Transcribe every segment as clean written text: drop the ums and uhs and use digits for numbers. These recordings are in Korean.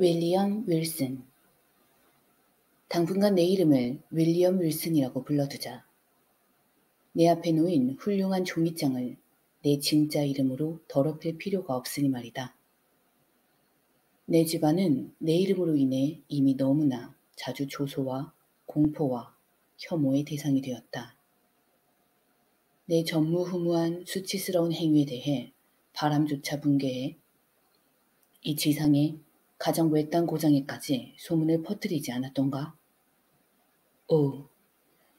윌리엄 윌슨. 당분간 내 이름을 윌리엄 윌슨이라고 불러두자. 내 앞에 놓인 훌륭한 종이장을 내 진짜 이름으로 더럽힐 필요가 없으니 말이다. 내 집안은 내 이름으로 인해 이미 너무나 자주 조소와 공포와 혐오의 대상이 되었다. 내 전무후무한 수치스러운 행위에 대해 바람조차 붕괴해 이 지상의 가장 외딴 고장에까지 소문을 퍼뜨리지 않았던가? 오,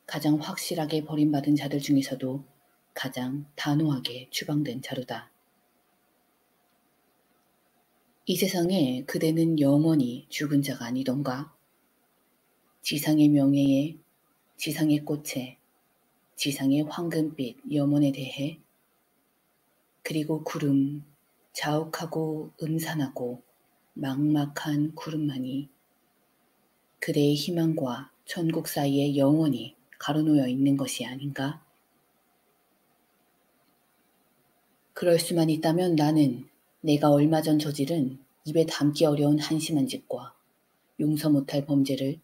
가장 확실하게 버림받은 자들 중에서도 가장 단호하게 추방된 자루다. 이 세상에 그대는 영원히 죽은 자가 아니던가? 지상의 명예에, 지상의 꽃에, 지상의 황금빛 염원에 대해, 그리고 구름, 자욱하고 음산하고 막막한 구름만이 그대의 희망과 천국 사이에 영원히 가로놓여 있는 것이 아닌가? 그럴 수만 있다면 나는 내가 얼마 전 저지른 입에 담기 어려운 한심한 짓과 용서 못할 범죄를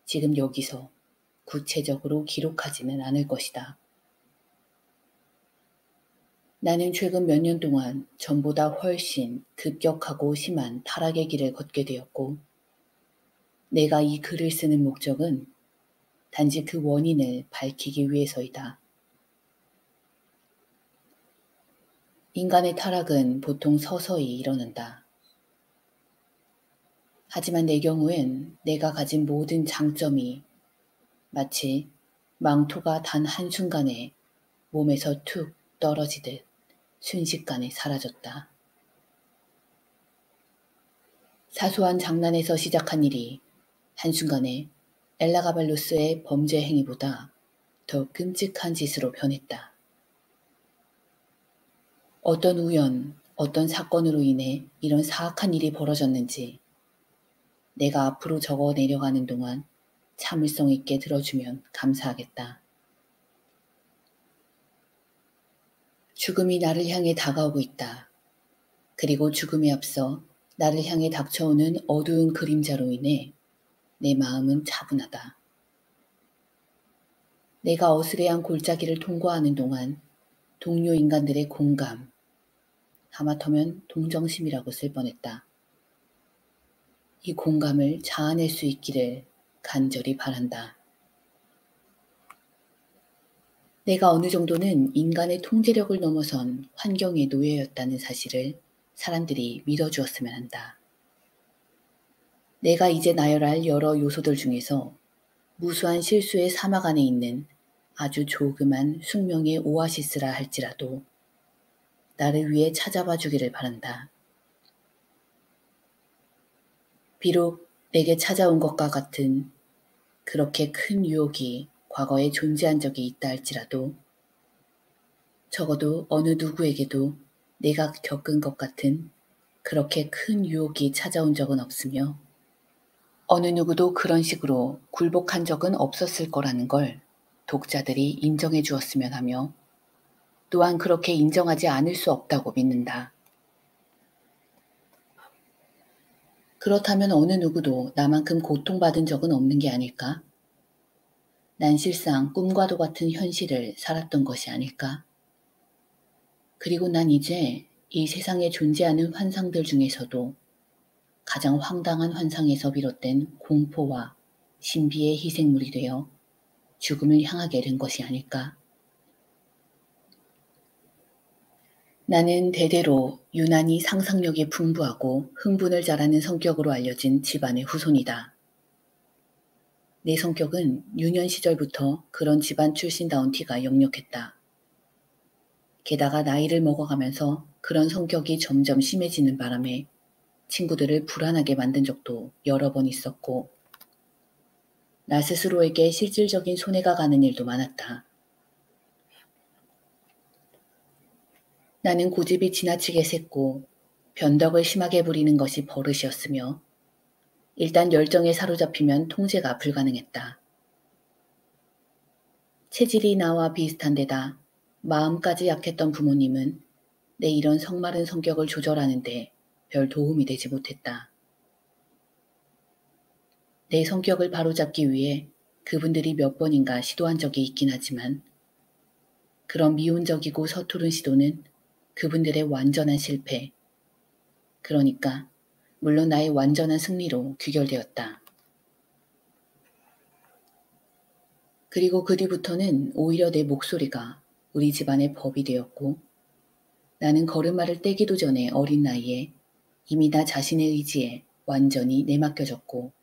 지금 여기서 구체적으로 기록하지는 않을 것이다. 나는 최근 몇 년 동안 전보다 훨씬 급격하고 심한 타락의 길을 걷게 되었고, 내가 이 글을 쓰는 목적은 단지 그 원인을 밝히기 위해서이다. 인간의 타락은 보통 서서히 일어난다. 하지만 내 경우엔 내가 가진 모든 장점이 마치 망토가 단 한순간에 몸에서 툭 떨어지듯 순식간에 사라졌다. 사소한 장난에서 시작한 일이 한순간에 엘라가발로스의 범죄 행위보다 더 끔찍한 짓으로 변했다. 어떤 우연, 어떤 사건으로 인해 이런 사악한 일이 벌어졌는지 내가 앞으로 적어 내려가는 동안 참을성 있게 들어주면 감사하겠다. 죽음이 나를 향해 다가오고 있다. 그리고 죽음에 앞서 나를 향해 닥쳐오는 어두운 그림자로 인해 내 마음은 차분하다. 내가 어스레한 골짜기를 통과하는 동안 동료 인간들의 공감, 하마터면 동정심이라고 쓸 뻔했다. 이 공감을 자아낼 수 있기를 간절히 바란다. 내가 어느 정도는 인간의 통제력을 넘어선 환경의 노예였다는 사실을 사람들이 믿어주었으면 한다. 내가 이제 나열할 여러 요소들 중에서 무수한 실수의 사막 안에 있는 아주 조그만 숙명의 오아시스라 할지라도 나를 위해 찾아봐 주기를 바란다. 비록 내게 찾아온 것과 같은 그렇게 큰 유혹이 과거에 존재한 적이 있다 할지라도 적어도 어느 누구에게도 내가 겪은 것 같은 그렇게 큰 유혹이 찾아온 적은 없으며 어느 누구도 그런 식으로 굴복한 적은 없었을 거라는 걸 독자들이 인정해 주었으면 하며 또한 그렇게 인정하지 않을 수 없다고 믿는다. 그렇다면 어느 누구도 나만큼 고통받은 적은 없는 게 아닐까? 난 실상 꿈과도 같은 현실을 살았던 것이 아닐까? 그리고 난 이제 이 세상에 존재하는 환상들 중에서도 가장 황당한 환상에서 비롯된 공포와 신비의 희생물이 되어 죽음을 향하게 된 것이 아닐까? 나는 대대로 유난히 상상력이 풍부하고 흥분을 잘하는 성격으로 알려진 집안의 후손이다. 내 성격은 유년 시절부터 그런 집안 출신다운 티가 역력했다. 게다가 나이를 먹어가면서 그런 성격이 점점 심해지는 바람에 친구들을 불안하게 만든 적도 여러 번 있었고, 나 스스로에게 실질적인 손해가 가는 일도 많았다. 나는 고집이 지나치게 셌고 변덕을 심하게 부리는 것이 버릇이었으며 일단 열정에 사로잡히면 통제가 불가능했다. 체질이 나와 비슷한 데다 마음까지 약했던 부모님은 내 이런 성마른 성격을 조절하는데 별 도움이 되지 못했다. 내 성격을 바로잡기 위해 그분들이 몇 번인가 시도한 적이 있긴 하지만 그런 미온적이고 서투른 시도는 그분들의 완전한 실패, 그러니까 물론 나의 완전한 승리로 귀결되었다. 그리고 그 뒤부터는 오히려 내 목소리가 우리 집안의 법이 되었고 나는 걸음마를 떼기도 전에 어린 나이에 이미 나 자신의 의지에 완전히 내맡겨졌고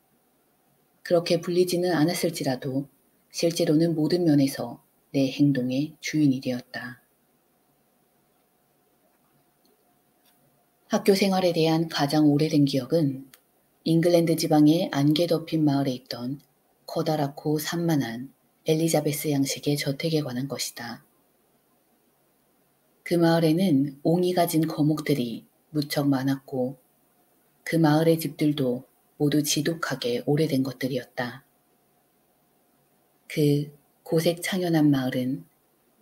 그렇게 불리지는 않았을지라도 실제로는 모든 면에서 내 행동의 주인이 되었다. 학교 생활에 대한 가장 오래된 기억은 잉글랜드 지방의 안개 덮인 마을에 있던 커다랗고 산만한 엘리자베스 양식의 저택에 관한 것이다. 그 마을에는 옹이 가진 거목들이 무척 많았고 그 마을의 집들도 모두 지독하게 오래된 것들이었다. 그 고색 창연한 마을은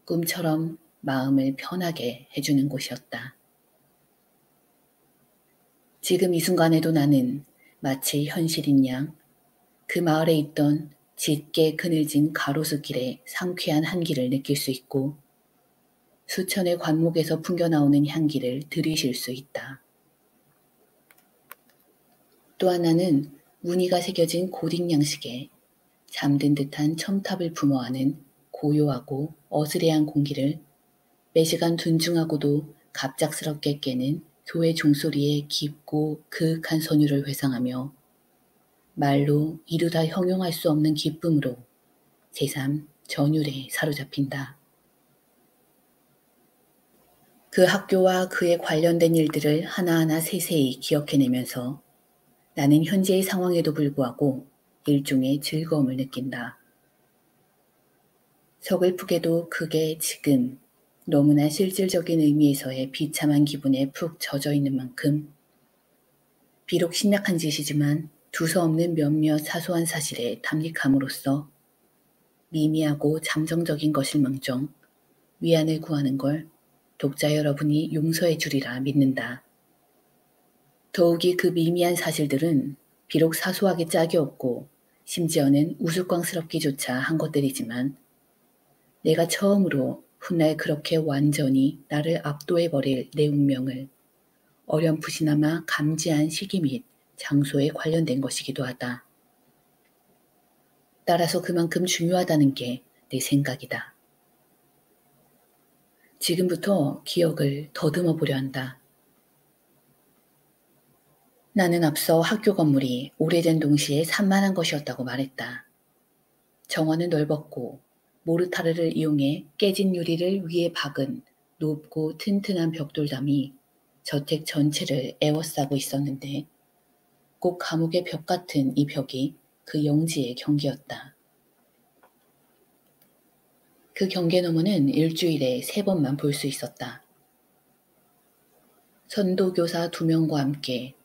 꿈처럼 마음을 편하게 해주는 곳이었다. 지금 이 순간에도 나는 마치 현실인 양 그 마을에 있던 짙게 그늘진 가로수길의 상쾌한 한기를 느낄 수 있고 수천의 관목에서 풍겨나오는 향기를 들이쉴 수 있다. 또한 나는 무늬가 새겨진 고딕 양식에 잠든 듯한 첨탑을 품어하는 고요하고 어스레한 공기를 매시간 둔중하고도 갑작스럽게 깨는 교회 종소리의 깊고 그윽한 선율을 회상하며 말로 이루다 형용할 수 없는 기쁨으로 새삼 전율에 사로잡힌다. 그 학교와 그에 관련된 일들을 하나하나 세세히 기억해내면서 나는 현재의 상황에도 불구하고 일종의 즐거움을 느낀다. 서글프게도 그게 지금 너무나 실질적인 의미에서의 비참한 기분에 푹 젖어 있는 만큼 비록 심약한 짓이지만 두서없는 몇몇 사소한 사실에 담력함으로써 미미하고 잠정적인 것일망정 위안을 구하는 걸 독자 여러분이 용서해 주리라 믿는다. 더욱이 그 미미한 사실들은 비록 사소하게 짝이 없고 심지어는 우스꽝스럽기조차 한 것들이지만 내가 처음으로 훗날 그렇게 완전히 나를 압도해버릴 내 운명을 어렴풋이나마 감지한 시기 및 장소에 관련된 것이기도 하다. 따라서 그만큼 중요하다는 게 내 생각이다. 지금부터 기억을 더듬어 보려 한다. 나는 앞서 학교 건물이 오래된 동시에 산만한 것이었다고 말했다. 정원은 넓었고 모르타르를 이용해 깨진 유리를 위에 박은 높고 튼튼한 벽돌담이 저택 전체를 에워싸고 있었는데 꼭 감옥의 벽 같은 이 벽이 그 영지의 경계였다. 그 경계 너머는 일주일에 3번만 볼 수 있었다. 선도교사 2명과 함께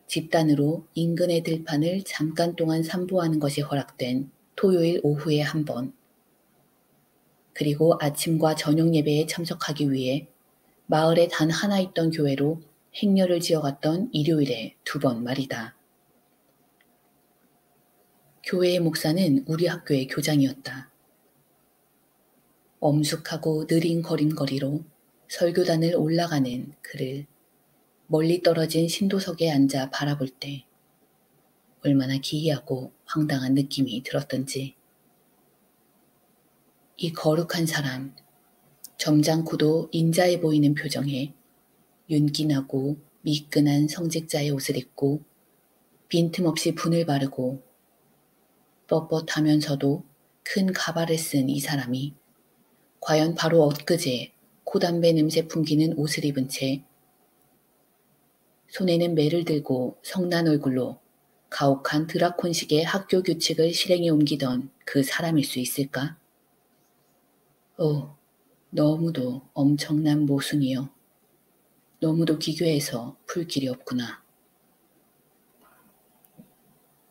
집단으로 인근의 들판을 잠깐 동안 산보하는 것이 허락된 토요일 오후에 1번, 그리고 아침과 저녁 예배에 참석하기 위해 마을에 단 하나 있던 교회로 행렬을 지어갔던 일요일에 2번 말이다. 교회의 목사는 우리 학교의 교장이었다. 엄숙하고 느린 걸음걸이로 설교단을 올라가는 그를 멀리 떨어진 신도석에 앉아 바라볼 때 얼마나 기이하고 황당한 느낌이 들었던지. 이 거룩한 사람, 점잖고도 인자해 보이는 표정에 윤기나고 미끈한 성직자의 옷을 입고 빈틈없이 분을 바르고 뻣뻣하면서도 큰 가발을 쓴 이 사람이 과연 바로 엊그제 코담배 냄새 풍기는 옷을 입은 채 손에는 매를 들고 성난 얼굴로 가혹한 드라콘식의 학교 규칙을 실행에 옮기던 그 사람일 수 있을까? 너무도 엄청난 모순이요. 너무도 기괴해서 풀 길이 없구나.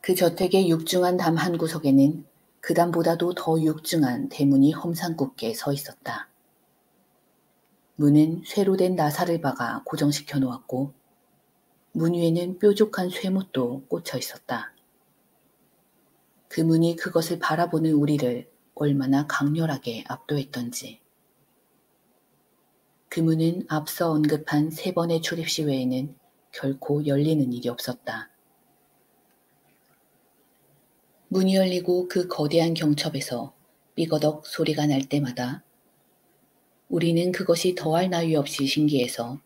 그 저택의 육중한 담 한 구석에는 그 담보다도 더 육중한 대문이 험상궂게 서 있었다. 문은 쇠로 된 나사를 박아 고정시켜 놓았고 문 위에는 뾰족한 쇠못도 꽂혀 있었다. 그문이 그것을 바라보는 우리를 얼마나 강렬하게 압도했던지. 그문은 앞서 언급한 3번의 출입시 외에는 결코 열리는 일이 없었다. 문이 열리고 그 거대한 경첩에서 삐거덕 소리가 날 때마다 우리는 그것이 더할 나위 없이 신기해서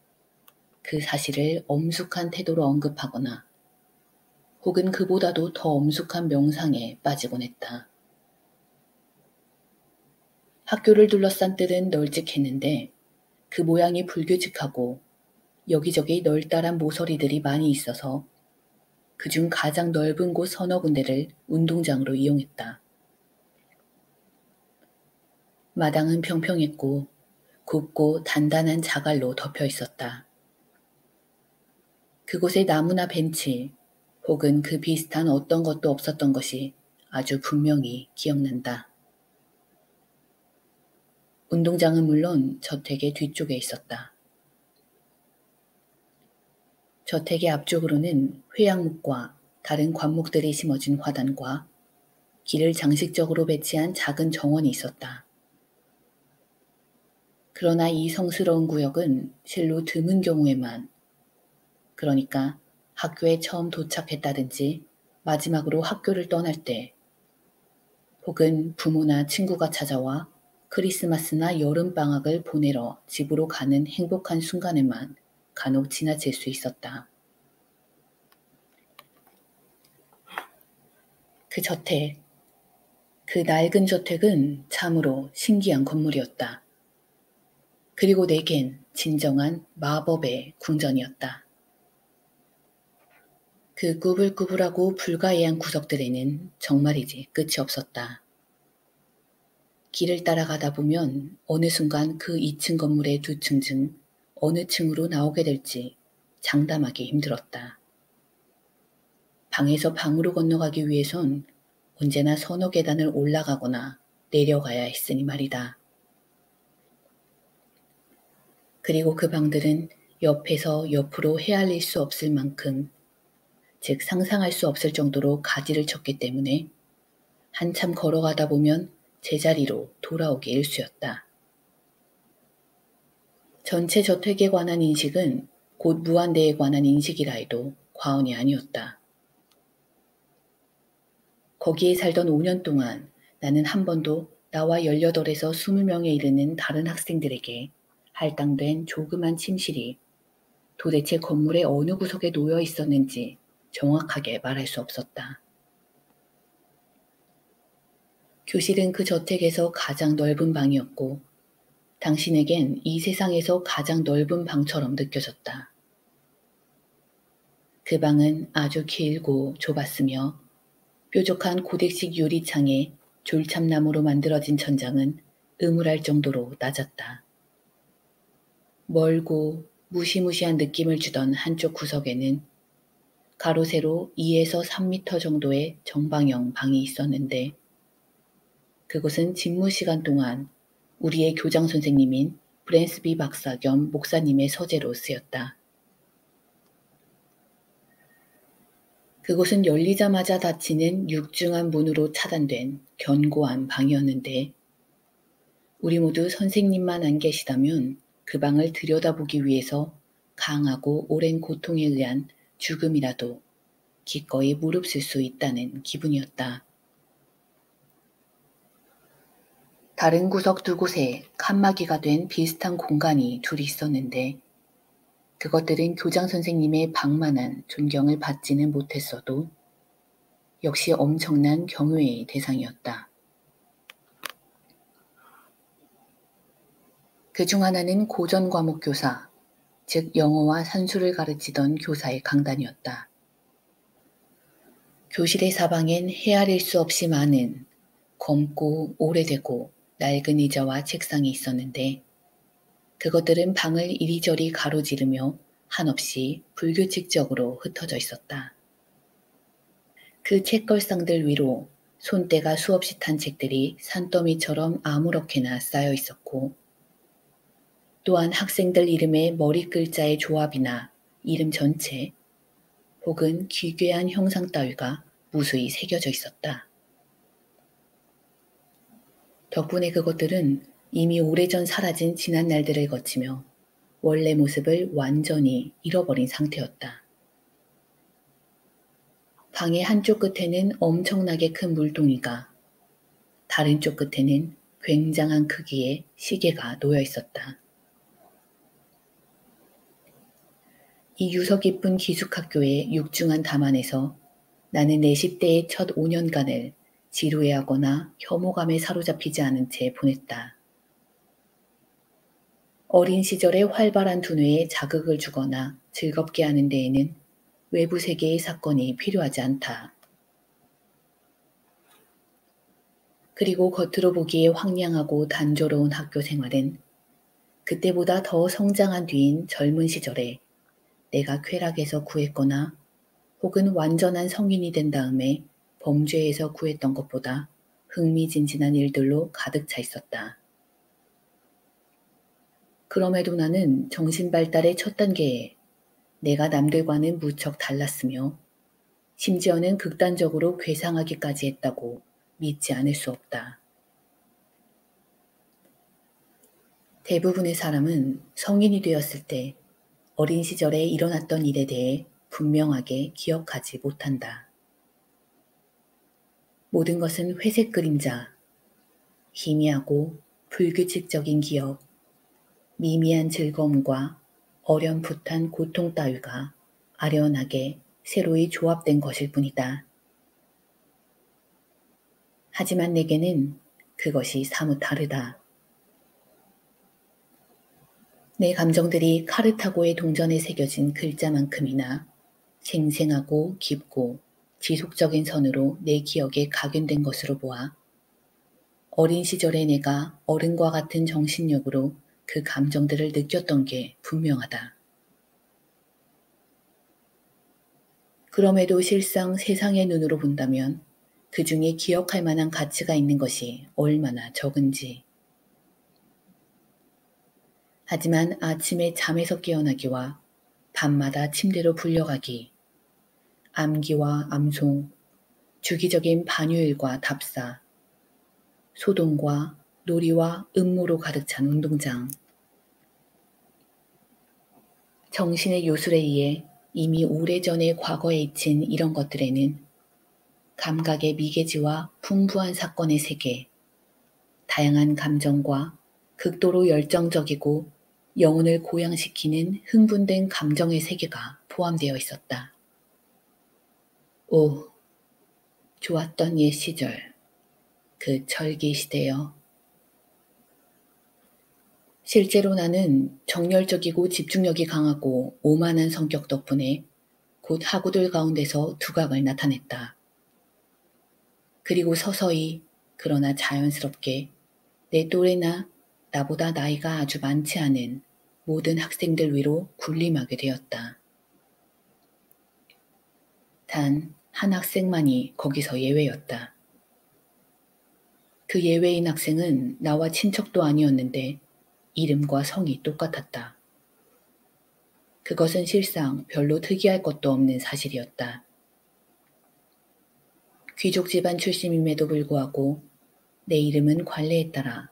그 사실을 엄숙한 태도로 언급하거나 혹은 그보다도 더 엄숙한 명상에 빠지곤 했다. 학교를 둘러싼 뜰은 널찍했는데 그 모양이 불규칙하고 여기저기 널따란 모서리들이 많이 있어서 그중 가장 넓은 곳 서너 군데를 운동장으로 이용했다. 마당은 평평했고 곱고 단단한 자갈로 덮여 있었다. 그곳에 나무나 벤치 혹은 그 비슷한 어떤 것도 없었던 것이 아주 분명히 기억난다. 운동장은 물론 저택의 뒤쪽에 있었다. 저택의 앞쪽으로는 회양목과 다른 관목들이 심어진 화단과 길을 장식적으로 배치한 작은 정원이 있었다. 그러나 이 성스러운 구역은 실로 드문 경우에만, 그러니까 학교에 처음 도착했다든지 마지막으로 학교를 떠날 때, 혹은 부모나 친구가 찾아와 크리스마스나 여름방학을 보내러 집으로 가는 행복한 순간에만 간혹 지나칠 수 있었다. 그 저택, 그 낡은 저택은 참으로 신기한 건물이었다. 그리고 내겐 진정한 마법의 궁전이었다. 그 꾸불꾸불하고 불가이한 구석들에는 정말이지 끝이 없었다. 길을 따라가다 보면 어느 순간 그 2층 건물의 2층 중 어느 층으로 나오게 될지 장담하기 힘들었다. 방에서 방으로 건너가기 위해선 언제나 서너 계단을 올라가거나 내려가야 했으니 말이다. 그리고 그 방들은 옆에서 옆으로 헤아릴 수 없을 만큼, 즉 상상할 수 없을 정도로 가지를 쳤기 때문에 한참 걸어가다 보면 제자리로 돌아오기 일쑤였다. 전체 저택에 관한 인식은 곧 무한대에 관한 인식이라 해도 과언이 아니었다. 거기에 살던 5년 동안 나는 한 번도 나와 18에서 20명에 이르는 다른 학생들에게 할당된 조그만 침실이 도대체 건물의 어느 구석에 놓여 있었는지 정확하게 말할 수 없었다. 교실은 그 저택에서 가장 넓은 방이었고 당신에겐 이 세상에서 가장 넓은 방처럼 느껴졌다. 그 방은 아주 길고 좁았으며 뾰족한 고딕식 유리창에 졸참나무로 만들어진 천장은 음울할 정도로 낮았다. 멀고 무시무시한 느낌을 주던 한쪽 구석에는 가로 세로 2에서 3미터 정도의 정방형 방이 있었는데 그곳은 직무 시간 동안 우리의 교장 선생님인 브랜스비 박사 겸 목사님의 서재로 쓰였다. 그곳은 열리자마자 닫히는 육중한 문으로 차단된 견고한 방이었는데 우리 모두 선생님만 안 계시다면 그 방을 들여다보기 위해서 강하고 오랜 고통에 의한 죽음이라도 기꺼이 무릅쓸 수 있다는 기분이었다. 다른 구석 2곳에 칸막이가 된 비슷한 공간이 둘이 있었는데 그것들은 교장 선생님의 방만한 존경을 받지는 못했어도 역시 엄청난 경외의 대상이었다. 그중 하나는 고전 과목 교사, 즉 영어와 산수를 가르치던 교사의 강단이었다. 교실의 사방엔 헤아릴 수 없이 많은 검고 오래되고 낡은 의자와 책상이 있었는데 그것들은 방을 이리저리 가로지르며 한없이 불규칙적으로 흩어져 있었다. 그 책걸상들 위로 손때가 수없이 탄 책들이 산더미처럼 아무렇게나 쌓여 있었고 또한 학생들 이름의 머리 글자의 조합이나 이름 전체 혹은 기괴한 형상 따위가 무수히 새겨져 있었다. 덕분에 그것들은 이미 오래전 사라진 지난 날들을 거치며 원래 모습을 완전히 잃어버린 상태였다. 방의 한쪽 끝에는 엄청나게 큰 물동이가, 다른 쪽 끝에는 굉장한 크기의 시계가 놓여 있었다. 이 유서 깊은 기숙학교의 육중한 담안에서 나는 내 10대의 첫 5년간을 지루해하거나 혐오감에 사로잡히지 않은 채 보냈다. 어린 시절의 활발한 두뇌에 자극을 주거나 즐겁게 하는 데에는 외부 세계의 사건이 필요하지 않다. 그리고 겉으로 보기에 황량하고 단조로운 학교 생활은 그때보다 더 성장한 뒤인 젊은 시절에 내가 쾌락에서 구했거나 혹은 완전한 성인이 된 다음에 범죄에서 구했던 것보다 흥미진진한 일들로 가득 차 있었다. 그럼에도 나는 정신 발달의 첫 단계에 내가 남들과는 무척 달랐으며 심지어는 극단적으로 괴상하기까지 했다고 믿지 않을 수 없다. 대부분의 사람은 성인이 되었을 때 어린 시절에 일어났던 일에 대해 분명하게 기억하지 못한다. 모든 것은 회색 그림자, 희미하고 불규칙적인 기억, 미미한 즐거움과 어렴풋한 고통 따위가 아련하게 새로이 조합된 것일 뿐이다. 하지만 내게는 그것이 사뭇 다르다. 내 감정들이 카르타고의 동전에 새겨진 글자만큼이나 생생하고 깊고 지속적인 선으로 내 기억에 각인된 것으로 보아 어린 시절의 내가 어른과 같은 정신력으로 그 감정들을 느꼈던 게 분명하다. 그럼에도 실상 세상의 눈으로 본다면 그 중에 기억할 만한 가치가 있는 것이 얼마나 적은지. 하지만 아침에 잠에서 깨어나기와 밤마다 침대로 불려가기, 암기와 암송, 주기적인 반휴일과 답사, 소동과 놀이와 음모로 가득 찬 운동장, 정신의 요술에 의해 이미 오래전의 과거에 잊힌 이런 것들에는 감각의 미개지와 풍부한 사건의 세계, 다양한 감정과 극도로 열정적이고 영혼을 고양시키는 흥분된 감정의 세계가 포함되어 있었다. 오, 좋았던 옛 시절, 그 철기 시대여. 실제로 나는 정열적이고 집중력이 강하고 오만한 성격 덕분에 곧 학우들 가운데서 두각을 나타냈다. 그리고 서서히 그러나 자연스럽게 내 또래나 나보다 나이가 아주 많지 않은 모든 학생들 위로 군림하게 되었다. 단 한 학생만이 거기서 예외였다. 그 예외인 학생은 나와 친척도 아니었는데 이름과 성이 똑같았다. 그것은 실상 별로 특이할 것도 없는 사실이었다. 귀족 집안 출신임에도 불구하고 내 이름은 관례에 따라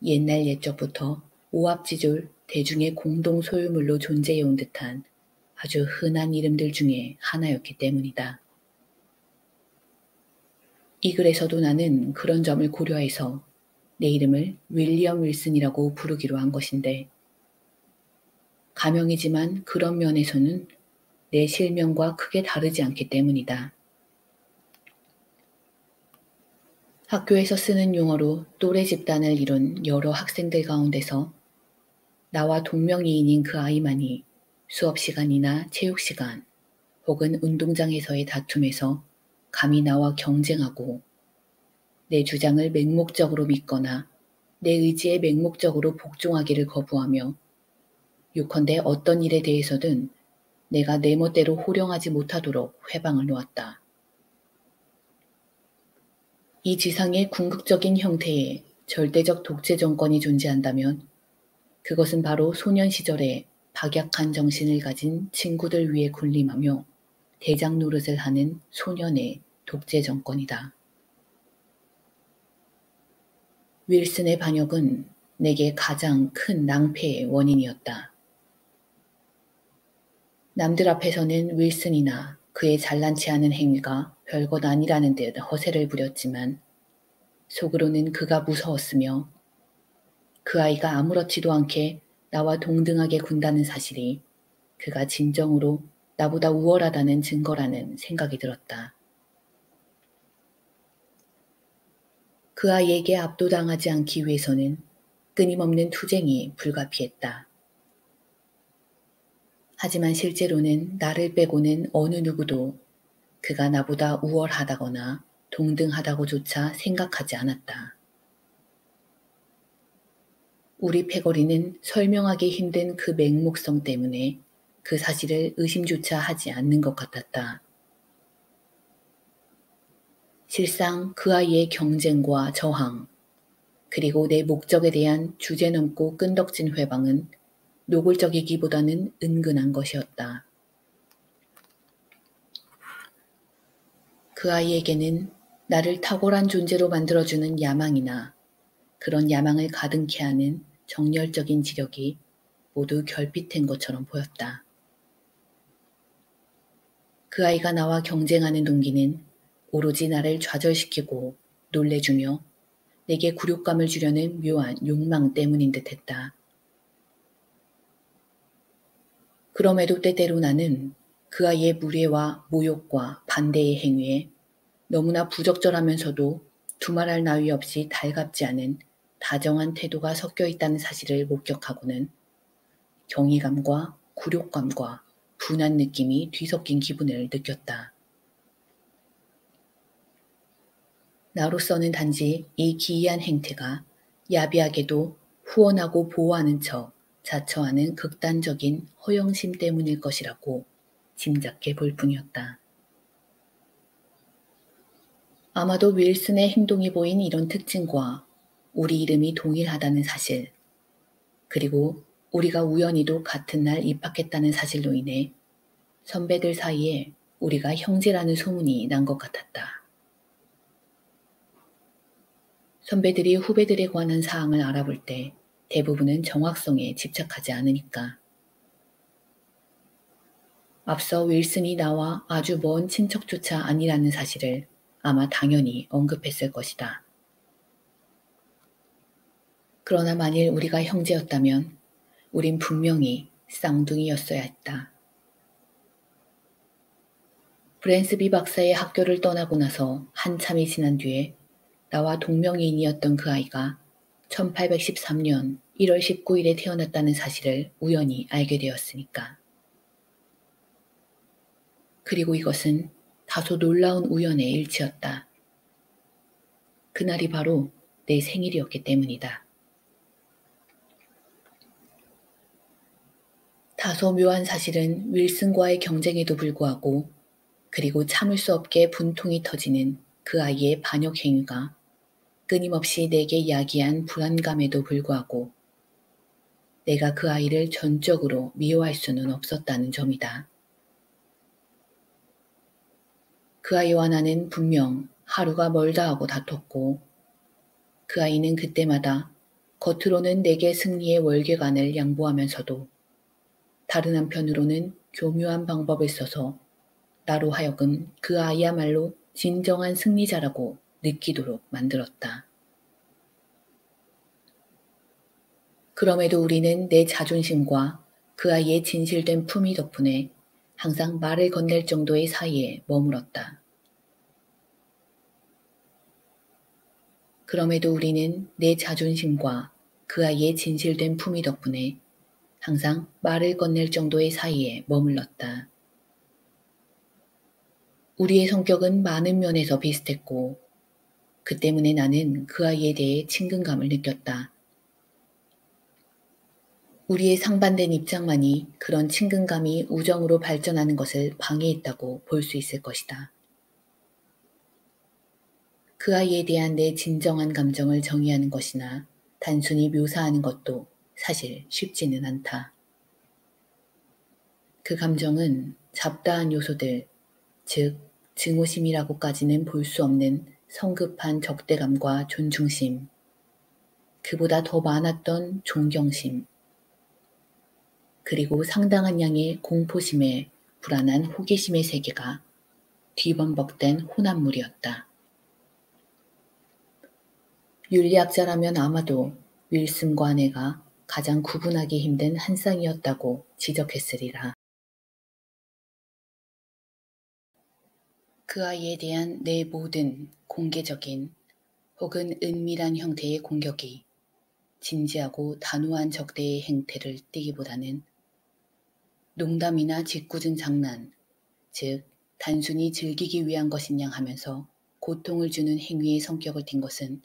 옛날 옛적부터 오합지졸 대중의 공동 소유물로 존재해온 듯한 아주 흔한 이름들 중에 하나였기 때문이다. 이 글에서도 나는 그런 점을 고려해서 내 이름을 윌리엄 윌슨이라고 부르기로 한 것인데, 가명이지만 그런 면에서는 내 실명과 크게 다르지 않기 때문이다. 학교에서 쓰는 용어로 또래 집단을 이룬 여러 학생들 가운데서 나와 동명이인인 그 아이만이 수업 시간이나 체육 시간 혹은 운동장에서의 다툼에서 감히 나와 경쟁하고 내 주장을 맹목적으로 믿거나 내 의지에 맹목적으로 복종하기를 거부하며 요컨대 어떤 일에 대해서든 내가 내 멋대로 호령하지 못하도록 회방을 놓았다. 이 지상의 궁극적인 형태의 절대적 독재 정권이 존재한다면 그것은 바로 소년 시절에 박약한 정신을 가진 친구들 위에 군림하며 대장 노릇을 하는 소년의 독재 정권이다. 윌슨의 반역은 내게 가장 큰 낭패의 원인이었다. 남들 앞에서는 윌슨이나 그의 잘난치 않은 행위가 별것 아니라는 듯 허세를 부렸지만 속으로는 그가 무서웠으며 그 아이가 아무렇지도 않게 나와 동등하게 군다는 사실이 그가 진정으로 나보다 우월하다는 증거라는 생각이 들었다. 그 아이에게 압도당하지 않기 위해서는 끊임없는 투쟁이 불가피했다. 하지만 실제로는 나를 빼고는 어느 누구도 그가 나보다 우월하다거나 동등하다고조차 생각하지 않았다. 우리 패거리는 설명하기 힘든 그 맹목성 때문에 그 사실을 의심조차 하지 않는 것 같았다. 실상 그 아이의 경쟁과 저항, 그리고 내 목적에 대한 주제넘고 끈덕진 회방은 노골적이기보다는 은근한 것이었다. 그 아이에게는 나를 탁월한 존재로 만들어주는 야망이나 그런 야망을 가등케 하는 정열적인 지력이 모두 결핍된 것처럼 보였다. 그 아이가 나와 경쟁하는 동기는 오로지 나를 좌절시키고 놀래주며 내게 굴욕감을 주려는 묘한 욕망 때문인 듯했다. 그럼에도 때때로 나는 그 아이의 무례와 모욕과 반대의 행위에 너무나 부적절하면서도 두말할 나위 없이 달갑지 않은 다정한 태도가 섞여 있다는 사실을 목격하고는 경이감과 굴욕감과 분한 느낌이 뒤섞인 기분을 느꼈다. 나로서는 단지 이 기이한 행태가 야비하게도 후원하고 보호하는 척 자처하는 극단적인 허영심 때문일 것이라고 짐작해 볼 뿐이었다. 아마도 윌슨의 행동이 보인 이런 특징과 우리 이름이 동일하다는 사실, 그리고 우리가 우연히도 같은 날 입학했다는 사실로 인해 선배들 사이에 우리가 형제라는 소문이 난 것 같았다. 선배들이 후배들에 관한 사항을 알아볼 때 대부분은 정확성에 집착하지 않으니까. 앞서 윌슨이 나와 아주 먼 친척조차 아니라는 사실을 아마 당연히 언급했을 것이다. 그러나 만일 우리가 형제였다면 우린 분명히 쌍둥이였어야 했다. 브랜스비 박사의 학교를 떠나고 나서 한참이 지난 뒤에 나와 동명이인이었던 그 아이가 1813년 1월 19일에 태어났다는 사실을 우연히 알게 되었으니까. 그리고 이것은 다소 놀라운 우연의 일치였다. 그날이 바로 내 생일이었기 때문이다. 다소 묘한 사실은 윌슨과의 경쟁에도 불구하고 그리고 참을 수 없게 분통이 터지는 그 아이의 반역 행위가 끊임없이 내게 야기한 불안감에도 불구하고 내가 그 아이를 전적으로 미워할 수는 없었다는 점이다. 그 아이와 나는 분명 하루가 멀다 하고 다퉜고 그 아이는 그때마다 겉으로는 내게 승리의 월계관을 양보하면서도 다른 한편으로는 교묘한 방법을 써서 나로 하여금 그 아이야말로 진정한 승리자라고 느끼도록 만들었다. 그럼에도 우리는 내 자존심과 그 아이의 진실된 품위 덕분에 항상 말을 건넬 정도의 사이에 머물었다. 그럼에도 우리는 내 자존심과 그 아이의 진실된 품위 덕분에 항상 말을 건넬 정도의 사이에 머물렀다. 우리의 성격은 많은 면에서 비슷했고 그 때문에 나는 그 아이에 대해 친근감을 느꼈다. 우리의 상반된 입장만이 그런 친근감이 우정으로 발전하는 것을 방해했다고 볼 수 있을 것이다. 그 아이에 대한 내 진정한 감정을 정의하는 것이나 단순히 묘사하는 것도 사실 쉽지는 않다. 그 감정은 잡다한 요소들, 즉 증오심이라고까지는 볼 수 없는 성급한 적대감과 존중심, 그보다 더 많았던 존경심, 그리고 상당한 양의 공포심에 불안한 호기심의 세계가 뒤범벅된 혼합물이었다. 윤리학자라면 아마도 윌슨과 내가 가장 구분하기 힘든 한 쌍이었다고 지적했으리라. 그 아이에 대한 내 모든 공개적인 혹은 은밀한 형태의 공격이 진지하고 단호한 적대의 행태를 띠기보다는 농담이나 짓궂은 장난, 즉 단순히 즐기기 위한 것인양 하면서 고통을 주는 행위의 성격을 띈 것은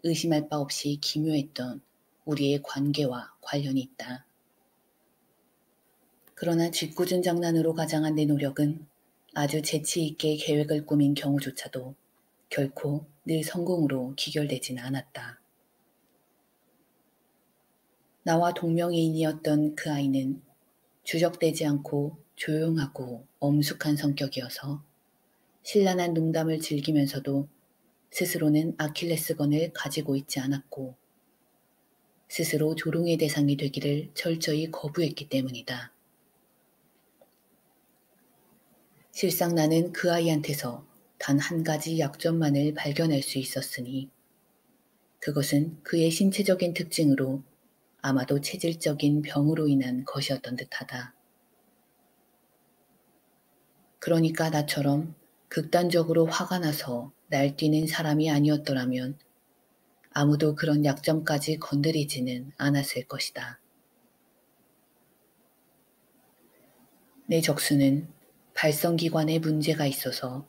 의심할 바 없이 기묘했던 우리의 관계와 관련이 있다. 그러나 짓궂은 장난으로 가장한 내 노력은 아주 재치 있게 계획을 꾸민 경우조차도 결코 늘 성공으로 기결되진 않았다. 나와 동명이인이었던 그 아이는 주적대지 않고 조용하고 엄숙한 성격이어서 신랄한 농담을 즐기면서도 스스로는 아킬레스건을 가지고 있지 않았고 스스로 조롱의 대상이 되기를 철저히 거부했기 때문이다. 실상 나는 그 아이한테서 단 한 가지 약점만을 발견할 수 있었으니 그것은 그의 신체적인 특징으로 아마도 체질적인 병으로 인한 것이었던 듯하다. 그러니까 나처럼 극단적으로 화가 나서 날뛰는 사람이 아니었더라면 아무도 그런 약점까지 건드리지는 않았을 것이다. 내 적수는 발성기관에 문제가 있어서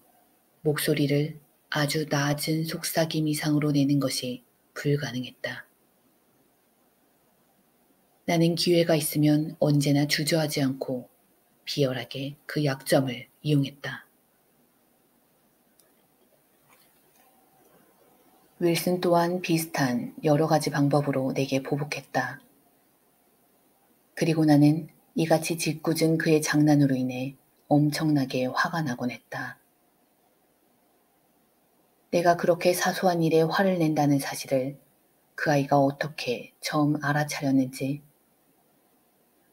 목소리를 아주 낮은 속삭임 이상으로 내는 것이 불가능했다. 나는 기회가 있으면 언제나 주저하지 않고 비열하게 그 약점을 이용했다. 윌슨 또한 비슷한 여러 가지 방법으로 내게 보복했다. 그리고 나는 이같이 짓궂은 그의 장난으로 인해 엄청나게 화가 나곤 했다. 내가 그렇게 사소한 일에 화를 낸다는 사실을 그 아이가 어떻게 처음 알아차렸는지,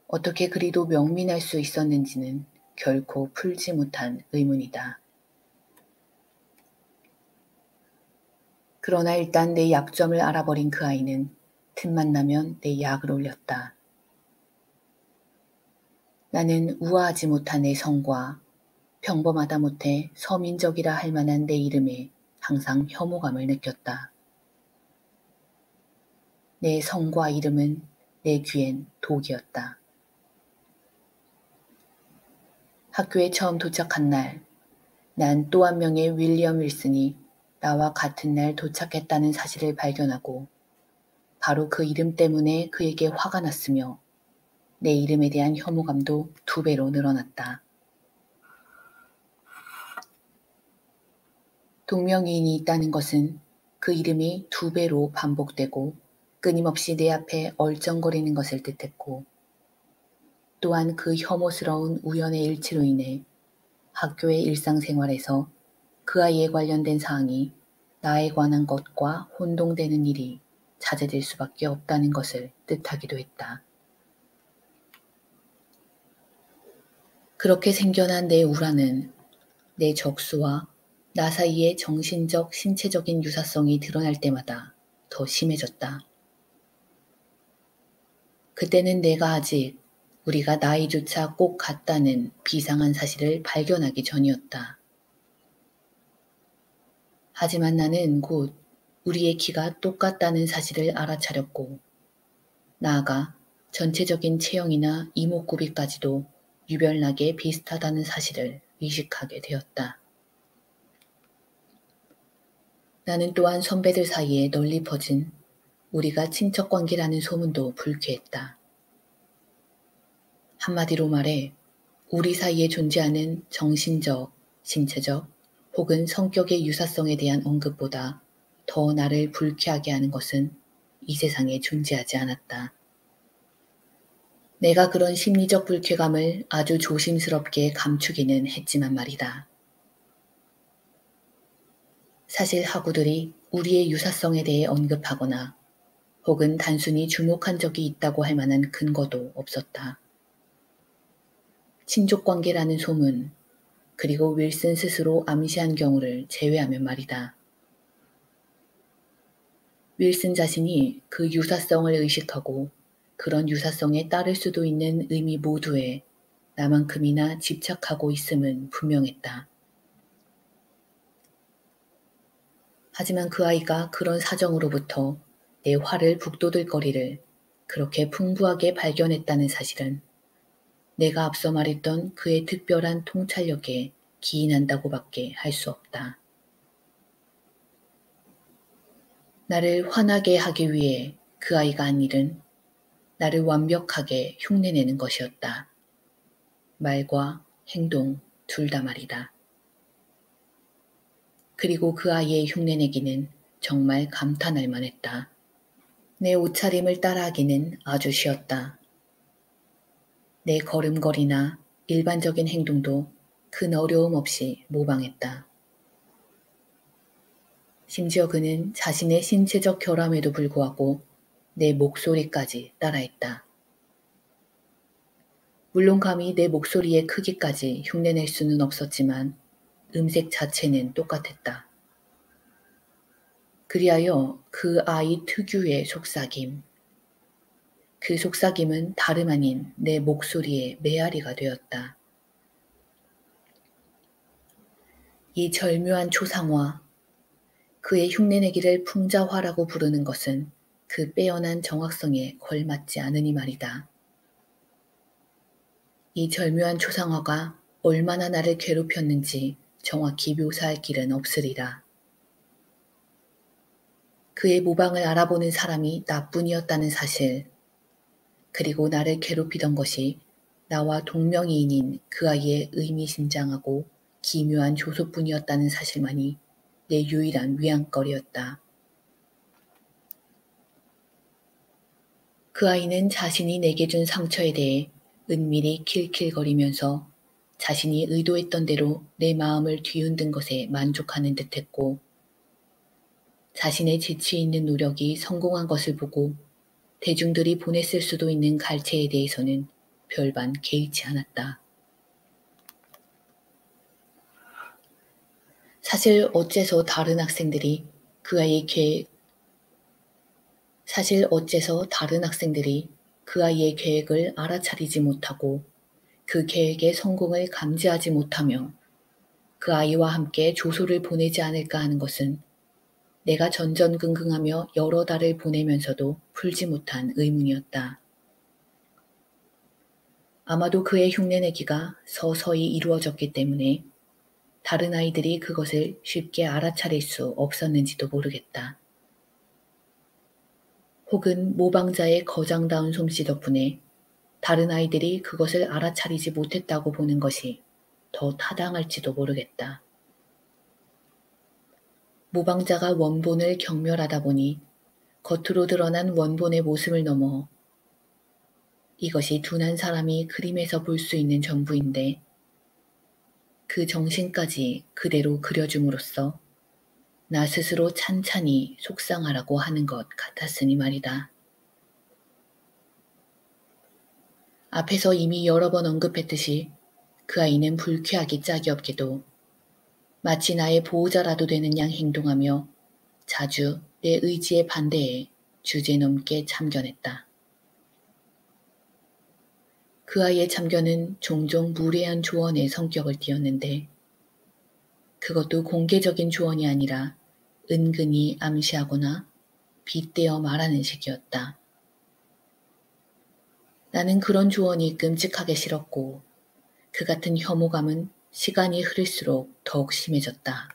어떻게 그리도 명민할 수 있었는지는 결코 풀지 못한 의문이다. 그러나 일단 내 약점을 알아버린 그 아이는 틈만 나면 내 약을 올렸다. 나는 우아하지 못한 내 성과 평범하다 못해 서민적이라 할 만한 내 이름에 항상 혐오감을 느꼈다. 내 성과 이름은 내 귀엔 독이었다. 학교에 처음 도착한 날, 난 또 한 명의 윌리엄 윌슨이 나와 같은 날 도착했다는 사실을 발견하고 바로 그 이름 때문에 그에게 화가 났으며 내 이름에 대한 혐오감도 2배로 늘어났다. 동명이인이 있다는 것은 그 이름이 2배로 반복되고 끊임없이 내 앞에 얼쩡거리는 것을 뜻했고 또한 그 혐오스러운 우연의 일치로 인해 학교의 일상생활에서 그 아이에 관련된 사항이 나에 관한 것과 혼동되는 일이 자제될 수밖에 없다는 것을 뜻하기도 했다. 그렇게 생겨난 내 우라는 내 적수와 나 사이의 정신적, 신체적인 유사성이 드러날 때마다 더 심해졌다. 그때는 내가 아직 우리가 나이조차 꼭 같다는 비상한 사실을 발견하기 전이었다. 하지만 나는 곧 우리의 키가 똑같다는 사실을 알아차렸고 나아가 전체적인 체형이나 이목구비까지도 유별나게 비슷하다는 사실을 의식하게 되었다. 나는 또한 선배들 사이에 널리 퍼진 우리가 친척관계라는 소문도 불쾌했다. 한마디로 말해 우리 사이에 존재하는 정신적, 신체적 혹은 성격의 유사성에 대한 언급보다 더 나를 불쾌하게 하는 것은 이 세상에 존재하지 않았다. 내가 그런 심리적 불쾌감을 아주 조심스럽게 감추기는 했지만 말이다. 사실 학우들이 우리의 유사성에 대해 언급하거나 혹은 단순히 주목한 적이 있다고 할 만한 근거도 없었다. 친족관계라는 소문, 그리고 윌슨 스스로 암시한 경우를 제외하면 말이다. 윌슨 자신이 그 유사성을 의식하고 그런 유사성에 따를 수도 있는 의미 모두에 나만큼이나 집착하고 있음은 분명했다. 하지만 그 아이가 그런 사정으로부터 내 화를 북돋을 거리를 그렇게 풍부하게 발견했다는 사실은 내가 앞서 말했던 그의 특별한 통찰력에 기인한다고밖에 할 수 없다. 나를 화나게 하기 위해 그 아이가 한 일은 나를 완벽하게 흉내내는 것이었다. 말과 행동 둘 다 말이다. 그리고 그 아이의 흉내내기는 정말 감탄할 만했다. 내 옷차림을 따라하기는 아주 쉬웠다. 내 걸음걸이나 일반적인 행동도 큰 어려움 없이 모방했다. 심지어 그는 자신의 신체적 결함에도 불구하고 내 목소리까지 따라했다. 물론 감히 내 목소리의 크기까지 흉내낼 수는 없었지만 음색 자체는 똑같았다. 그리하여 그 아이 특유의 속삭임, 그 속삭임은 다름 아닌 내 목소리의 메아리가 되었다. 이 절묘한 초상화, 그의 흉내내기를 풍자화라고 부르는 것은 그 빼어난 정확성에 걸맞지 않으니 말이다. 이 절묘한 초상화가 얼마나 나를 괴롭혔는지 정확히 묘사할 길은 없으리라. 그의 모방을 알아보는 사람이 나뿐이었다는 사실, 그리고 나를 괴롭히던 것이 나와 동명이인인 그 아이의 의미심장하고 기묘한 조소뿐이었다는 사실만이 내 유일한 위안거리였다. 그 아이는 자신이 내게 준 상처에 대해 은밀히 킬킬거리면서 자신이 의도했던 대로 내 마음을 뒤흔든 것에 만족하는 듯했고 자신의 재치 있는 노력이 성공한 것을 보고 대중들이 보냈을 수도 있는 갈채에 대해서는 별반 개의치 않았다. 사실 어째서 다른 학생들이 그 아이의 계획을 알아차리지 못하고 그 계획의 성공을 감지하지 못하며 그 아이와 함께 조소를 보내지 않을까 하는 것은 내가 전전긍긍하며 여러 달을 보내면서도 풀지 못한 의문이었다. 아마도 그의 흉내내기가 서서히 이루어졌기 때문에 다른 아이들이 그것을 쉽게 알아차릴 수 없었는지도 모르겠다. 혹은 모방자의 거장다운 솜씨 덕분에 다른 아이들이 그것을 알아차리지 못했다고 보는 것이 더 타당할지도 모르겠다. 모방자가 원본을 경멸하다 보니 겉으로 드러난 원본의 모습을 넘어 이것이 둔한 사람이 그림에서 볼 수 있는 전부인데 그 정신까지 그대로 그려줌으로써 나 스스로 찬찬히 속상하라고 하는 것 같았으니 말이다. 앞에서 이미 여러 번 언급했듯이 그 아이는 불쾌하기 짝이 없게도 마치 나의 보호자라도 되는 양 행동하며 자주 내 의지에 반대해 주제넘게 참견했다. 그 아이의 참견은 종종 무례한 조언의 성격을 띠었는데 그것도 공개적인 조언이 아니라 은근히 암시하거나 빗대어 말하는 식이었다. 나는 그런 조언이 끔찍하게 싫었고 그 같은 혐오감은 시간이 흐를수록 더욱 심해졌다.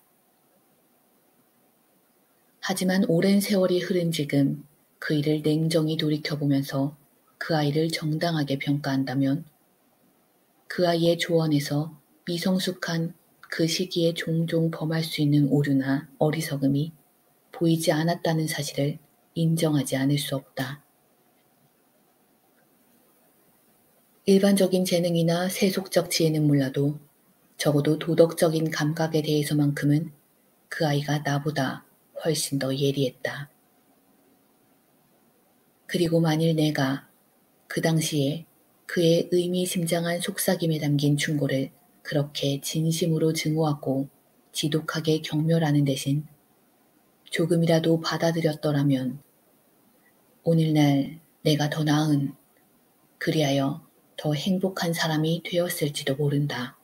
하지만 오랜 세월이 흐른 지금 그 일을 냉정히 돌이켜보면서 그 아이를 정당하게 평가한다면 그 아이의 조언에서 미성숙한 그 시기에 종종 범할 수 있는 오류나 어리석음이 보이지 않았다는 사실을 인정하지 않을 수 없다. 일반적인 재능이나 세속적 지혜는 몰라도 적어도 도덕적인 감각에 대해서만큼은 그 아이가 나보다 훨씬 더 예리했다. 그리고 만일 내가 그 당시에 그의 의미심장한 속삭임에 담긴 충고를 그렇게 진심으로 증오하고 지독하게 경멸하는 대신 조금이라도 받아들였더라면 오늘날 내가 더 나은, 그리하여 더 행복한 사람이 되었을지도 모른다.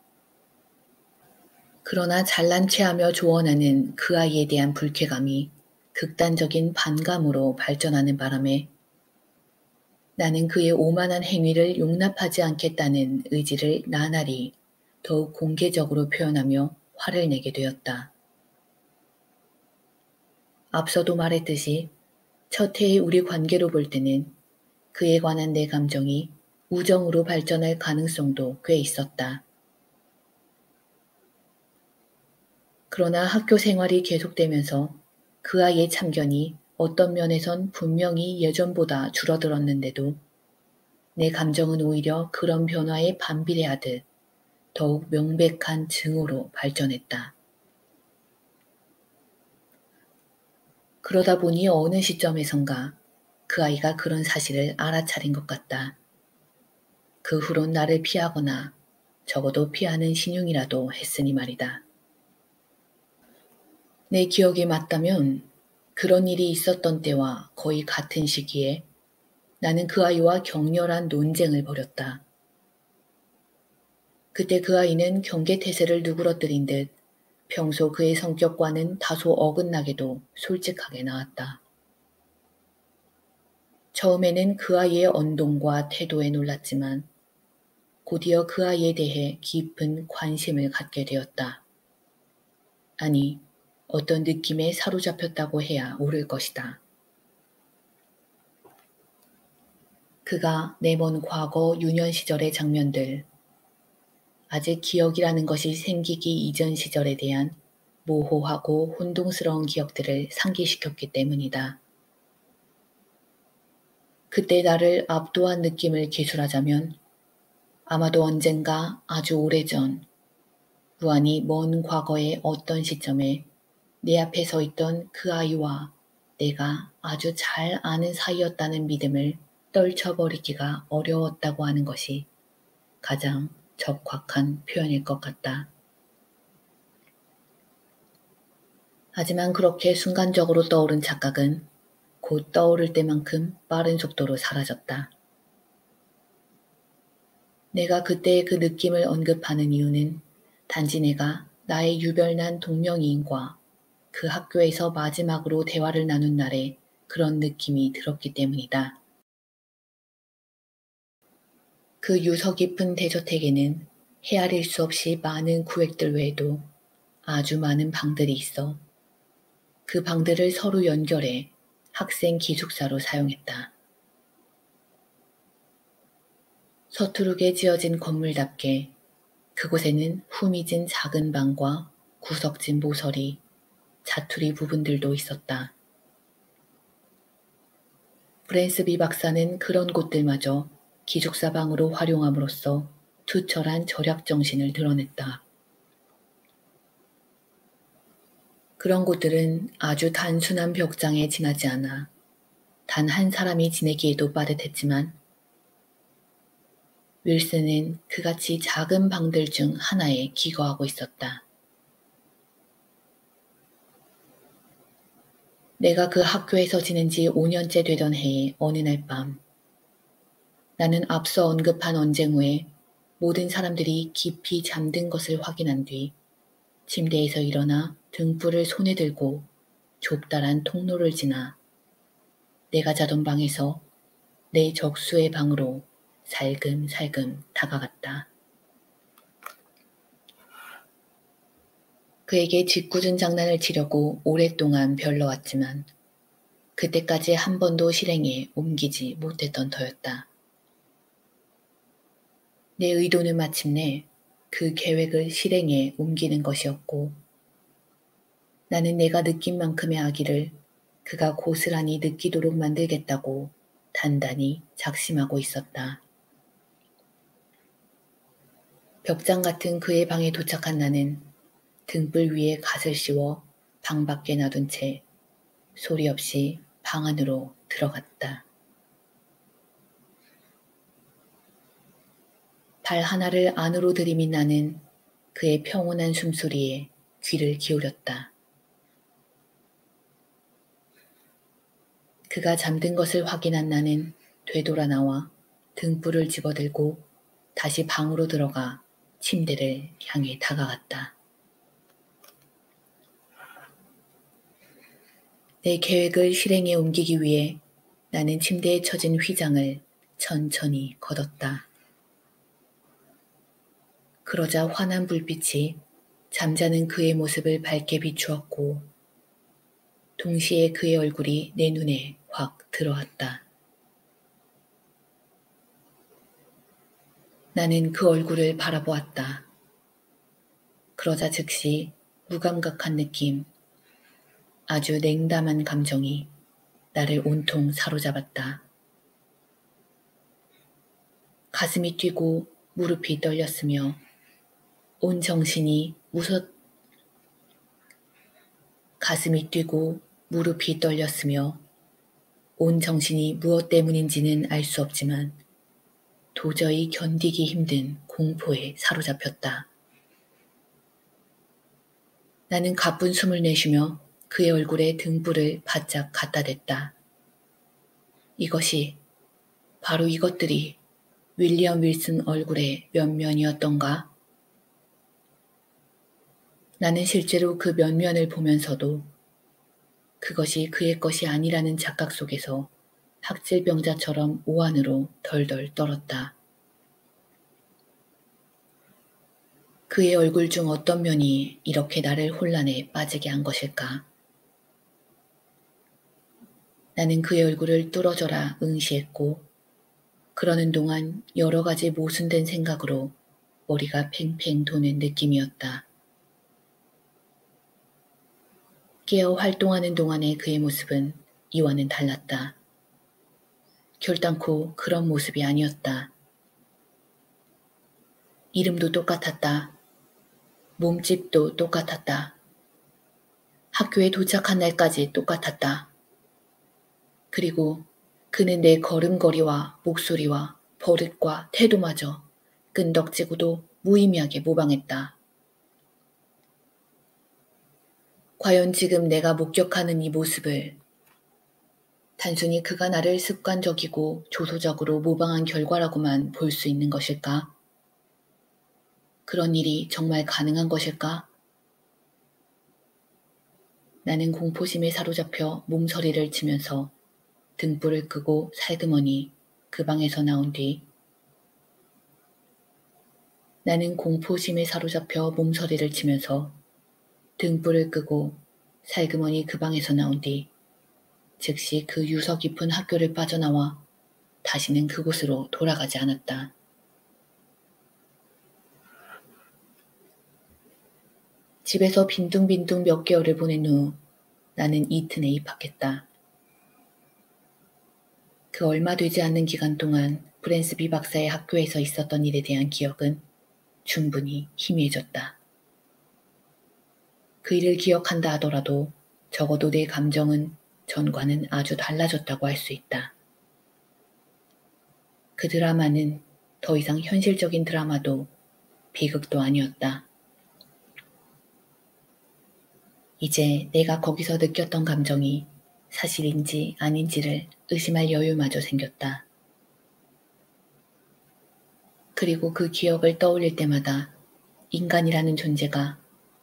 그러나 잘난 체하며 조언하는 그 아이에 대한 불쾌감이 극단적인 반감으로 발전하는 바람에 나는 그의 오만한 행위를 용납하지 않겠다는 의지를 나날이 더욱 공개적으로 표현하며 화를 내게 되었다. 앞서도 말했듯이 첫 해의 우리 관계로 볼 때는 그에 관한 내 감정이 우정으로 발전할 가능성도 꽤 있었다. 그러나 학교 생활이 계속되면서 그 아이의 참견이 어떤 면에선 분명히 예전보다 줄어들었는데도 내 감정은 오히려 그런 변화에 반비례하듯 더욱 명백한 증오로 발전했다. 그러다 보니 어느 시점에선가 그 아이가 그런 사실을 알아차린 것 같다. 그 후론 나를 피하거나 적어도 피하는 신용이라도 했으니 말이다. 내 기억이 맞다면 그런 일이 있었던 때와 거의 같은 시기에 나는 그 아이와 격렬한 논쟁을 벌였다. 그때 그 아이는 경계태세를 누그러뜨린 듯 평소 그의 성격과는 다소 어긋나게도 솔직하게 나왔다. 처음에는 그 아이의 언동과 태도에 놀랐지만 곧이어 그 아이에 대해 깊은 관심을 갖게 되었다. 아니, 어떤 느낌에 사로잡혔다고 해야 옳을 것이다. 그가 내 먼 과거 유년 시절의 장면들, 아직 기억이라는 것이 생기기 이전 시절에 대한 모호하고 혼동스러운 기억들을 상기시켰기 때문이다. 그때 나를 압도한 느낌을 기술하자면 아마도 언젠가 아주 오래전, 무한히 먼 과거의 어떤 시점에 내 앞에 서 있던 그 아이와 내가 아주 잘 아는 사이였다는 믿음을 떨쳐버리기가 어려웠다고 하는 것이 가장 적확한 표현일 것 같다. 하지만 그렇게 순간적으로 떠오른 착각은 곧 떠오를 때만큼 빠른 속도로 사라졌다. 내가 그때의 그 느낌을 언급하는 이유는 단지 내가 나의 유별난 동명이인과 그 학교에서 마지막으로 대화를 나눈 날에 그런 느낌이 들었기 때문이다. 그 유서 깊은 대저택에는 헤아릴 수 없이 많은 구획들 외에도 아주 많은 방들이 있어 그 방들을 서로 연결해 학생 기숙사로 사용했다. 서투르게 지어진 건물답게 그곳에는 후미진 작은 방과 구석진 모서리, 자투리 부분들도 있었다. 브랜스비 박사는 그런 곳들마저 기숙사 방으로 활용함으로써 투철한 절약 정신을 드러냈다. 그런 곳들은 아주 단순한 벽장에 지나지 않아 단 한 사람이 지내기에도 빠듯했지만 윌슨은 그같이 작은 방들 중 하나에 기거하고 있었다. 내가 그 학교에서 지낸 지 5년째 되던 해의 어느 날 밤, 나는 앞서 언급한 언쟁 후에 모든 사람들이 깊이 잠든 것을 확인한 뒤 침대에서 일어나 등불을 손에 들고 좁다란 통로를 지나 내가 자던 방에서 내 적수의 방으로 살금살금 다가갔다. 그에게 짓궂은 장난을 치려고 오랫동안 별러왔지만 그때까지 한 번도 실행에 옮기지 못했던 터였다. 내 의도는 마침내 그 계획을 실행에 옮기는 것이었고 나는 내가 느낀 만큼의 악의를 그가 고스란히 느끼도록 만들겠다고 단단히 작심하고 있었다. 벽장 같은 그의 방에 도착한 나는 등불 위에 갓을 씌워 방 밖에 놔둔 채 소리 없이 방 안으로 들어갔다. 발 하나를 안으로 들이민 나는 그의 평온한 숨소리에 귀를 기울였다. 그가 잠든 것을 확인한 나는 되돌아 나와 등불을 집어들고 다시 방으로 들어가 침대를 향해 다가갔다. 내 계획을 실행에 옮기기 위해 나는 침대에 처진 휘장을 천천히 걷었다. 그러자 환한 불빛이 잠자는 그의 모습을 밝게 비추었고 동시에 그의 얼굴이 내 눈에 확 들어왔다. 나는 그 얼굴을 바라보았다. 그러자 즉시 무감각한 느낌, 아주 냉담한 감정이 나를 온통 사로잡았다. 가슴이 뛰고 무릎이 떨렸으며 온 정신이 가슴이 뛰고 무릎이 떨렸으며 온 정신이 무엇 때문인지는 알 수 없지만 도저히 견디기 힘든 공포에 사로잡혔다. 나는 가쁜 숨을 내쉬며 그의 얼굴에 등불을 바짝 갖다 댔다. 바로 이것들이 윌리엄 윌슨 얼굴의 면면이었던가? 나는 실제로 그 면면을 보면서도 그것이 그의 것이 아니라는 착각 속에서 학질병자처럼 오한으로 덜덜 떨었다. 그의 얼굴 중 어떤 면이 이렇게 나를 혼란에 빠지게 한 것일까? 나는 그의 얼굴을 뚫어져라 응시했고 그러는 동안 여러 가지 모순된 생각으로 머리가 팽팽 도는 느낌이었다. 깨어 활동하는 동안의 그의 모습은 이와는 달랐다. 결단코 그런 모습이 아니었다. 이름도 똑같았다. 몸집도 똑같았다. 학교에 도착한 날까지 똑같았다. 그리고 그는 내 걸음걸이와 목소리와 버릇과 태도마저 끈덕지고도 무의미하게 모방했다. 과연 지금 내가 목격하는 이 모습을 단순히 그가 나를 습관적이고 조소적으로 모방한 결과라고만 볼 수 있는 것일까? 그런 일이 정말 가능한 것일까? 나는 공포심에 사로잡혀 몸서리를 치면서 등불을 끄고 살그머니 그 방에서 나온 뒤 나는 공포심에 사로잡혀 몸서리를 치면서 등불을 끄고 살그머니 그 방에서 나온 뒤 즉시 그 유서 깊은 학교를 빠져나와 다시는 그곳으로 돌아가지 않았다. 집에서 빈둥빈둥 몇 개월을 보낸 후 나는 이튼에 입학했다. 그 얼마 되지 않는 기간 동안 브랜스비 박사의 학교에서 있었던 일에 대한 기억은 충분히 희미해졌다. 그 일을 기억한다 하더라도 적어도 내 감정은 전과는 아주 달라졌다고 할 수 있다. 그 드라마는 더 이상 현실적인 드라마도 비극도 아니었다. 이제 내가 거기서 느꼈던 감정이 사실인지 아닌지를 의심할 여유마저 생겼다. 그리고 그 기억을 떠올릴 때마다 인간이라는 존재가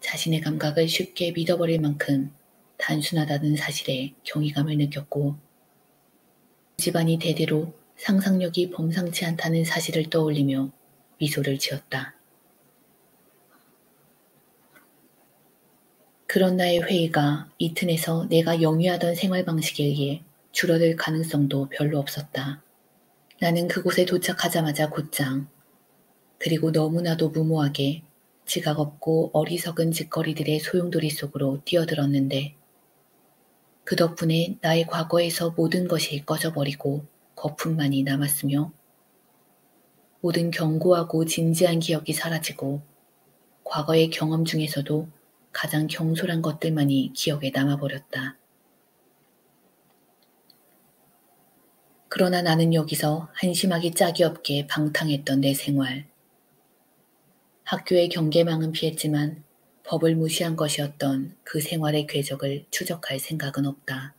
자신의 감각을 쉽게 믿어버릴 만큼 단순하다는 사실에 경이감을 느꼈고 집안이 대대로 상상력이 범상치 않다는 사실을 떠올리며 미소를 지었다. 그런 나의 회의가 이튼에서 내가 영위하던 생활 방식에 의해 줄어들 가능성도 별로 없었다. 나는 그곳에 도착하자마자 곧장 그리고 너무나도 무모하게 지각 없고 어리석은 짓거리들의 소용돌이 속으로 뛰어들었는데 그 덕분에 나의 과거에서 모든 것이 꺼져버리고 거품만이 남았으며 모든 견고하고 진지한 기억이 사라지고 과거의 경험 중에서도 가장 경솔한 것들만이 기억에 남아버렸다. 그러나 나는 여기서 한심하기 짝이 없게 방탕했던 내 생활, 학교의 경계망은 피했지만 법을 무시한 것이었던 그 생활의 궤적을 추적할 생각은 없다.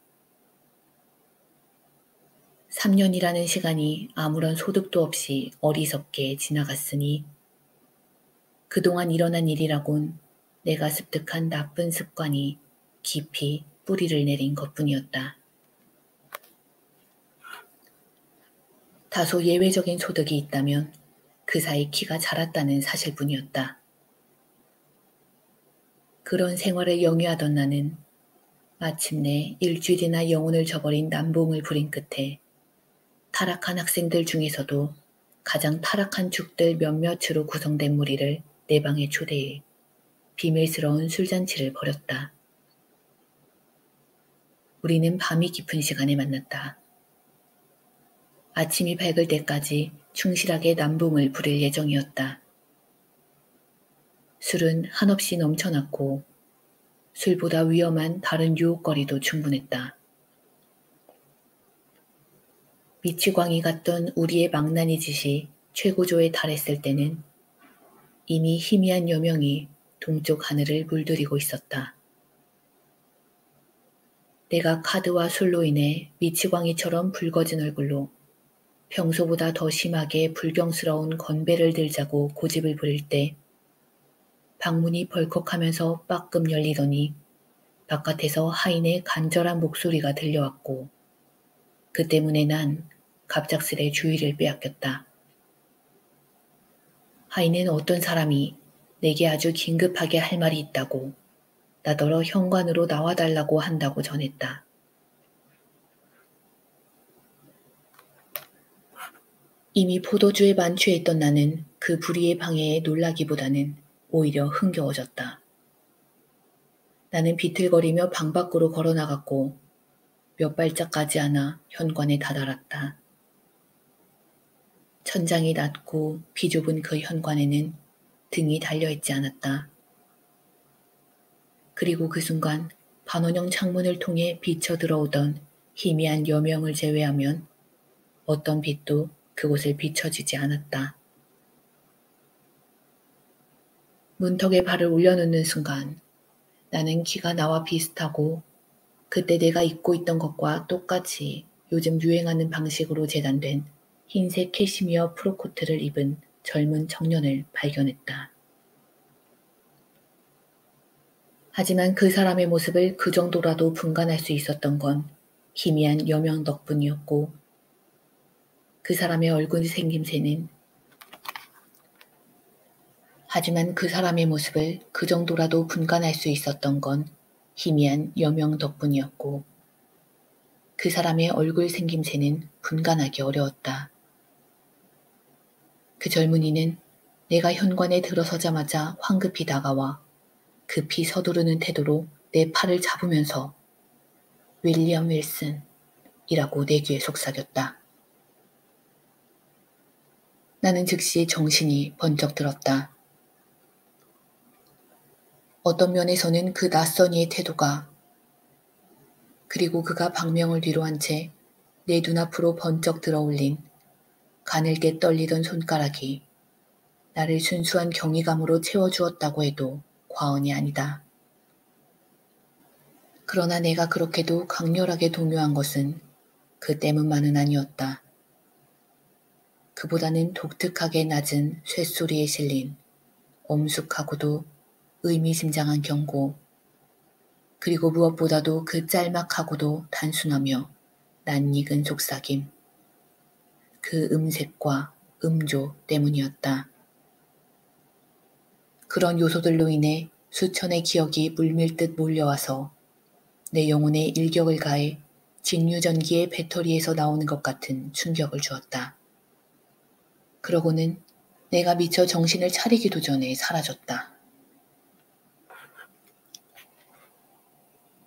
3년이라는 시간이 아무런 소득도 없이 어리석게 지나갔으니 그동안 일어난 일이라곤 내가 습득한 나쁜 습관이 깊이 뿌리를 내린 것뿐이었다. 다소 예외적인 소득이 있다면 그 사이 키가 자랐다는 사실뿐이었다. 그런 생활을 영위하던 나는 마침내 일주일이나 영혼을 저버린 남봉을 부린 끝에 타락한 학생들 중에서도 가장 타락한 축들 몇몇으로 구성된 무리를 내 방에 초대해 비밀스러운 술잔치를 벌였다. 우리는 밤이 깊은 시간에 만났다. 아침이 밝을 때까지 충실하게 남봉을 부릴 예정이었다. 술은 한없이 넘쳐났고 술보다 위험한 다른 유혹거리도 충분했다. 미치광이 같던 우리의 망나니 짓이 최고조에 달했을 때는 이미 희미한 여명이 동쪽 하늘을 물들이고 있었다. 내가 카드와 술로 인해 미치광이처럼 붉어진 얼굴로 평소보다 더 심하게 불경스러운 건배를 들자고 고집을 부릴 때 방문이 벌컥하면서 빠끔 열리더니 바깥에서 하인의 간절한 목소리가 들려왔고 그 때문에 난 갑작스레 주의를 빼앗겼다. 하인은 어떤 사람이 내게 아주 긴급하게 할 말이 있다고 나더러 현관으로 나와달라고 한다고 전했다. 이미 포도주에 만취했던 나는 그 불의의 방해에 놀라기보다는 오히려 흥겨워졌다. 나는 비틀거리며 방 밖으로 걸어나갔고 몇 발짝 가지 않아 현관에 다다랐다. 천장이 낮고 비좁은 그 현관에는 등이 달려있지 않았다. 그리고 그 순간 반원형 창문을 통해 비쳐 들어오던 희미한 여명을 제외하면 어떤 빛도 그곳을 비춰주지 않았다. 문턱에 발을 올려놓는 순간 나는 키가 나와 비슷하고 그때 내가 입고 있던 것과 똑같이 요즘 유행하는 방식으로 재단된 흰색 캐시미어 프로코트를 입은 젊은 청년을 발견했다. 하지만 그 사람의 모습을 그 정도라도 분간할 수 있었던 건 희미한 여명 덕분이었고 그 사람의 얼굴 생김새는 하지만 그 사람의 모습을 그 정도라도 분간할 수 있었던 건 희미한 여명 덕분이었고 그 사람의 얼굴 생김새는 분간하기 어려웠다. 그 젊은이는 내가 현관에 들어서자마자 황급히 다가와 급히 서두르는 태도로 내 팔을 잡으면서 윌리엄 윌슨이라고 내 귀에 속삭였다. 나는 즉시 정신이 번쩍 들었다. 어떤 면에서는 그 낯선 이의 태도가 그리고 그가 방명을 뒤로 한 채 내 눈앞으로 번쩍 들어올린 가늘게 떨리던 손가락이 나를 순수한 경이감으로 채워주었다고 해도 과언이 아니다. 그러나 내가 그렇게도 강렬하게 동요한 것은 그 때문만은 아니었다. 그보다는 독특하게 낮은 쇳소리에 실린 엄숙하고도 의미심장한 경고, 그리고 무엇보다도 그 짤막하고도 단순하며 낯익은 속삭임, 그 음색과 음조 때문이었다. 그런 요소들로 인해 수천의 기억이 물밀듯 몰려와서 내 영혼에 일격을 가해 직류전기의 배터리에서 나오는 것 같은 충격을 주었다. 그러고는 내가 미처 정신을 차리기도 전에 사라졌다.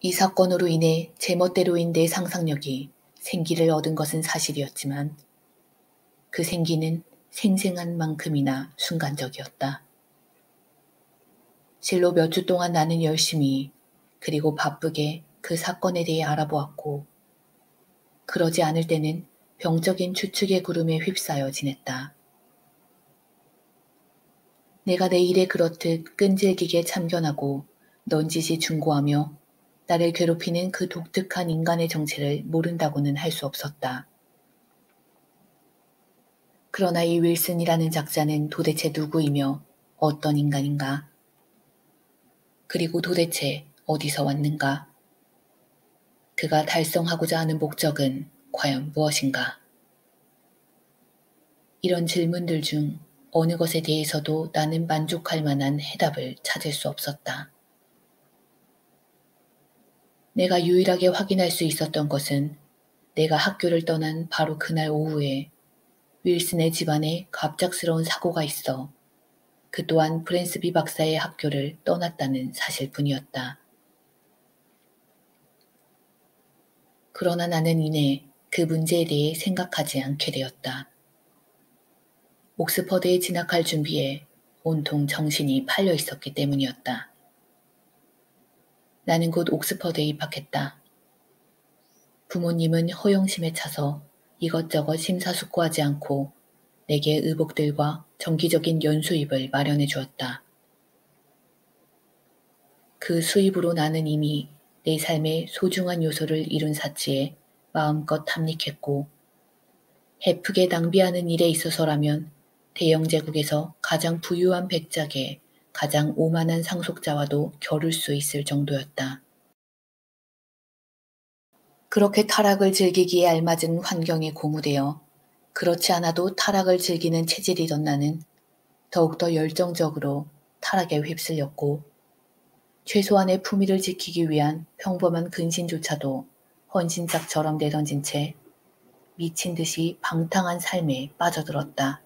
이 사건으로 인해 제멋대로인 내 상상력이 생기를 얻은 것은 사실이었지만 그 생기는 생생한 만큼이나 순간적이었다. 실로 몇 주 동안 나는 열심히 그리고 바쁘게 그 사건에 대해 알아보았고 그러지 않을 때는 병적인 추측의 구름에 휩싸여 지냈다. 내가 내 일에 그렇듯 끈질기게 참견하고 넌지시 충고하며 나를 괴롭히는 그 독특한 인간의 정체를 모른다고는 할 수 없었다. 그러나 이 윌슨이라는 작자는 도대체 누구이며 어떤 인간인가? 그리고 도대체 어디서 왔는가? 그가 달성하고자 하는 목적은 과연 무엇인가? 이런 질문들 중 어느 것에 대해서도 나는 만족할 만한 해답을 찾을 수 없었다. 내가 유일하게 확인할 수 있었던 것은 내가 학교를 떠난 바로 그날 오후에 윌슨의 집안에 갑작스러운 사고가 있어 그 또한 브랜스비 박사의 학교를 떠났다는 사실뿐이었다. 그러나 나는 이내 그 문제에 대해 생각하지 않게 되었다. 옥스퍼드에 진학할 준비에 온통 정신이 팔려 있었기 때문이었다. 나는 곧 옥스퍼드에 입학했다. 부모님은 허영심에 차서 이것저것 심사숙고하지 않고 내게 의복들과 정기적인 연수입을 마련해 주었다. 그 수입으로 나는 이미 내 삶의 소중한 요소를 이룬 사치에 마음껏 탐닉했고 헤프게 낭비하는 일에 있어서라면 대영 제국에서 가장 부유한 백작의 가장 오만한 상속자와도 겨룰 수 있을 정도였다. 그렇게 타락을 즐기기에 알맞은 환경에 고무되어 그렇지 않아도 타락을 즐기는 체질이던 나는 더욱더 열정적으로 타락에 휩쓸렸고 최소한의 품위를 지키기 위한 평범한 근신조차도 헌신짝처럼 내던진 채 미친 듯이 방탕한 삶에 빠져들었다.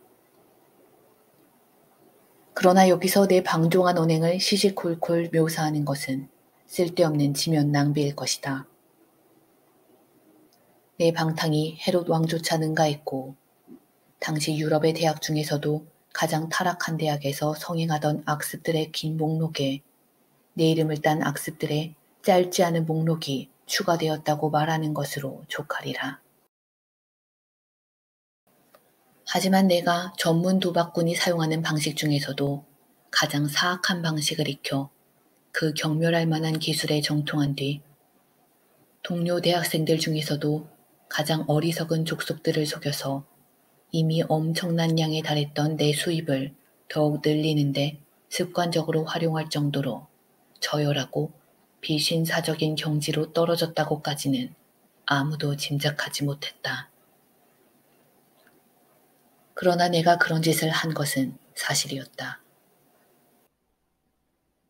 그러나 여기서 내 방종한 언행을 시시콜콜 묘사하는 것은 쓸데없는 지면 낭비일 것이다. 내 방탕이 헤롯 왕조차 능가했고 당시 유럽의 대학 중에서도 가장 타락한 대학에서 성행하던 악습들의 긴 목록에 내 이름을 딴 악습들의 짧지 않은 목록이 추가되었다고 말하는 것으로 족하리라. 하지만 내가 전문 도박꾼이 사용하는 방식 중에서도 가장 사악한 방식을 익혀 그 경멸할 만한 기술에 정통한 뒤 동료 대학생들 중에서도 가장 어리석은 족속들을 속여서 이미 엄청난 양에 달했던 내 수입을 더욱 늘리는데 습관적으로 활용할 정도로 저열하고 비신사적인 경지로 떨어졌다고까지는 아무도 짐작하지 못했다. 그러나 내가 그런 짓을 한 것은 사실이었다.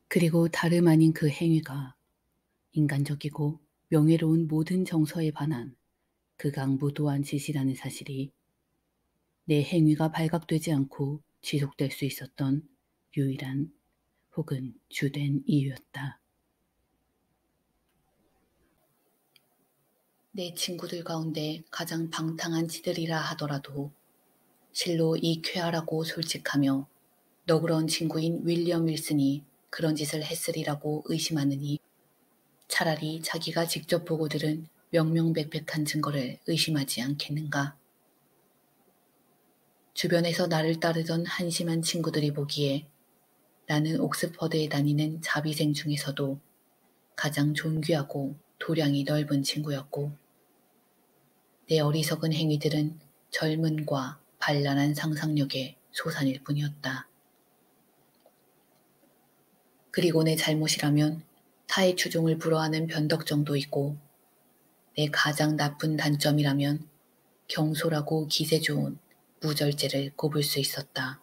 그리고 다름 아닌 그 행위가 인간적이고 명예로운 모든 정서에 반한 극악무도한 짓이라는 사실이 내 행위가 발각되지 않고 지속될 수 있었던 유일한 혹은 주된 이유였다. 내 친구들 가운데 가장 방탕한 지들이라 하더라도 실로 이 쾌활하고 솔직하며 너그러운 친구인 윌리엄 윌슨이 그런 짓을 했으리라고 의심하느니 차라리 자기가 직접 보고 들은 명명백백한 증거를 의심하지 않겠는가. 주변에서 나를 따르던 한심한 친구들이 보기에 나는 옥스퍼드에 다니는 자비생 중에서도 가장 존귀하고 도량이 넓은 친구였고 내 어리석은 행위들은 젊음과 발랄한 상상력의 소산일 뿐이었다. 그리고 내 잘못이라면 타의 추종을 불허하는 변덕 정도이고 내 가장 나쁜 단점이라면 경솔하고 기세 좋은 무절제를 꼽을 수 있었다.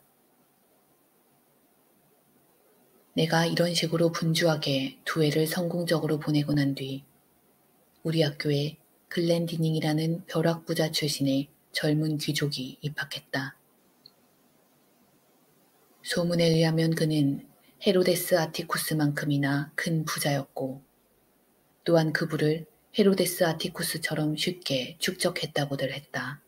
내가 이런 식으로 분주하게 두 해를 성공적으로 보내고 난 뒤 우리 학교에 글렌디닝이라는 벼락부자 출신의 젊은 귀족이 입학했다. 소문에 의하면 그는 헤로데스 아티쿠스만큼이나 큰 부자였고 또한 그 부를 헤로데스 아티쿠스처럼 쉽게 축적했다고들 했다.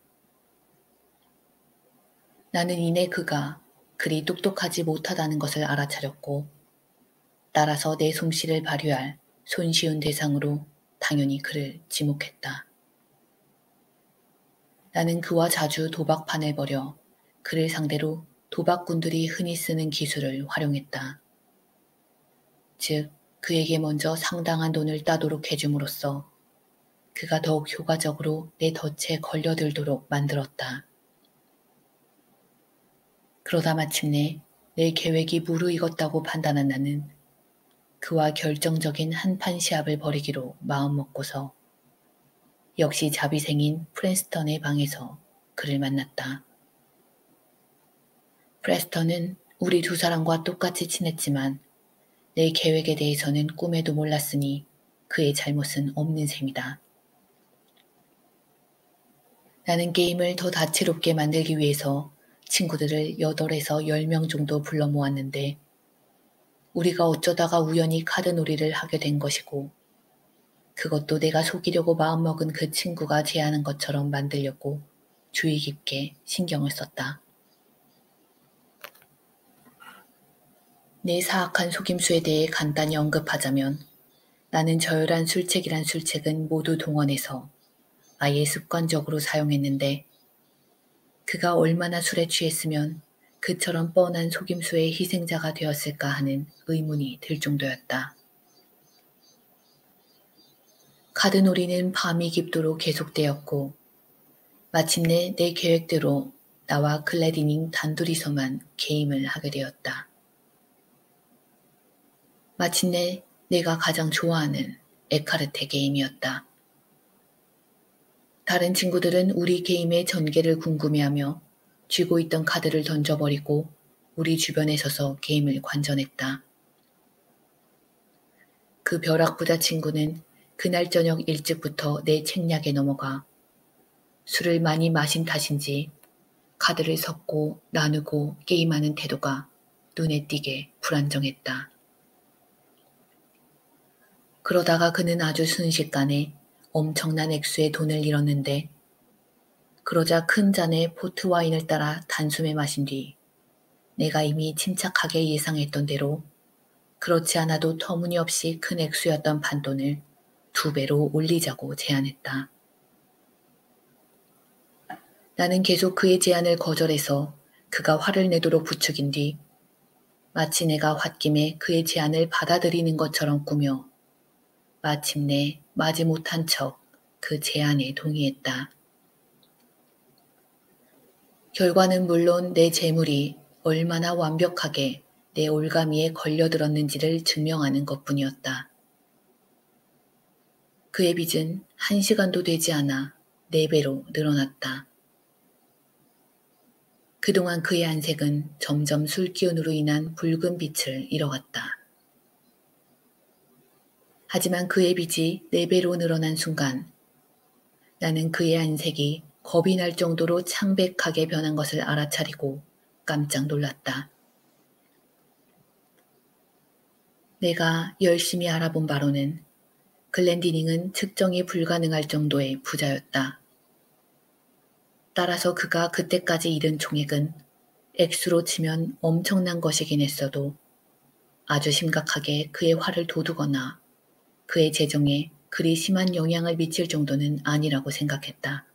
나는 이내 그가 그리 똑똑하지 못하다는 것을 알아차렸고 따라서 내 솜씨를 발휘할 손쉬운 대상으로 당연히 그를 지목했다. 나는 그와 자주 도박판을 벌여 그를 상대로 도박꾼들이 흔히 쓰는 기술을 활용했다. 즉, 그에게 먼저 상당한 돈을 따도록 해줌으로써 그가 더욱 효과적으로 내 덫에 걸려들도록 만들었다. 그러다 마침내 내 계획이 무르익었다고 판단한 나는 그와 결정적인 한판 시합을 벌이기로 마음먹고서 역시 자비생인 프레스턴의 방에서 그를 만났다. 프레스턴은 우리 두 사람과 똑같이 친했지만 내 계획에 대해서는 꿈에도 몰랐으니 그의 잘못은 없는 셈이다. 나는 게임을 더 다채롭게 만들기 위해서 친구들을 8에서 10명 정도 불러 모았는데 우리가 어쩌다가 우연히 카드놀이를 하게 된 것이고 그것도 내가 속이려고 마음먹은 그 친구가 제안한 것처럼 만들려고 주의 깊게 신경을 썼다. 내 사악한 속임수에 대해 간단히 언급하자면 나는 저열한 술책이란 술책은 모두 동원해서 아예 습관적으로 사용했는데 그가 얼마나 술에 취했으면 그처럼 뻔한 속임수의 희생자가 되었을까 하는 의문이 들 정도였다. 카드놀이는 밤이 깊도록 계속되었고 마침내 내 계획대로 나와 글래디닝 단둘이서만 게임을 하게 되었다. 마침내 내가 가장 좋아하는 에카르테 게임이었다. 다른 친구들은 우리 게임의 전개를 궁금해하며 쥐고 있던 카드를 던져버리고 우리 주변에 서서 게임을 관전했다. 그 벼락부자 친구는 그날 저녁 일찍부터 내 책략에 넘어가 술을 많이 마신 탓인지 카드를 섞고 나누고 게임하는 태도가 눈에 띄게 불안정했다. 그러다가 그는 아주 순식간에 엄청난 액수의 돈을 잃었는데 그러자 큰 잔의 포트와인을 따라 단숨에 마신 뒤 내가 이미 침착하게 예상했던 대로 그렇지 않아도 터무니없이 큰 액수였던 판돈을 2배로 올리자고 제안했다. 나는 계속 그의 제안을 거절해서 그가 화를 내도록 부추긴 뒤 마치 내가 홧김에 그의 제안을 받아들이는 것처럼 꾸며 마침내 마지못한 척 그 제안에 동의했다. 결과는 물론 내 재물이 얼마나 완벽하게 내 올가미에 걸려들었는지를 증명하는 것뿐이었다. 그의 빚은 1시간도 되지 않아 4배로 늘어났다. 그동안 그의 안색은 점점 술기운으로 인한 붉은 빛을 잃어갔다. 하지만 그의 빚이 4배로 늘어난 순간 나는 그의 안색이 겁이 날 정도로 창백하게 변한 것을 알아차리고 깜짝 놀랐다. 내가 열심히 알아본 바로는 글렌디닝은 측정이 불가능할 정도의 부자였다. 따라서 그가 그때까지 잃은 총액은 액수로 치면 엄청난 것이긴 했어도 아주 심각하게 그의 화를 돋우거나 그의 재정에 그리 심한 영향을 미칠 정도는 아니라고 생각했다.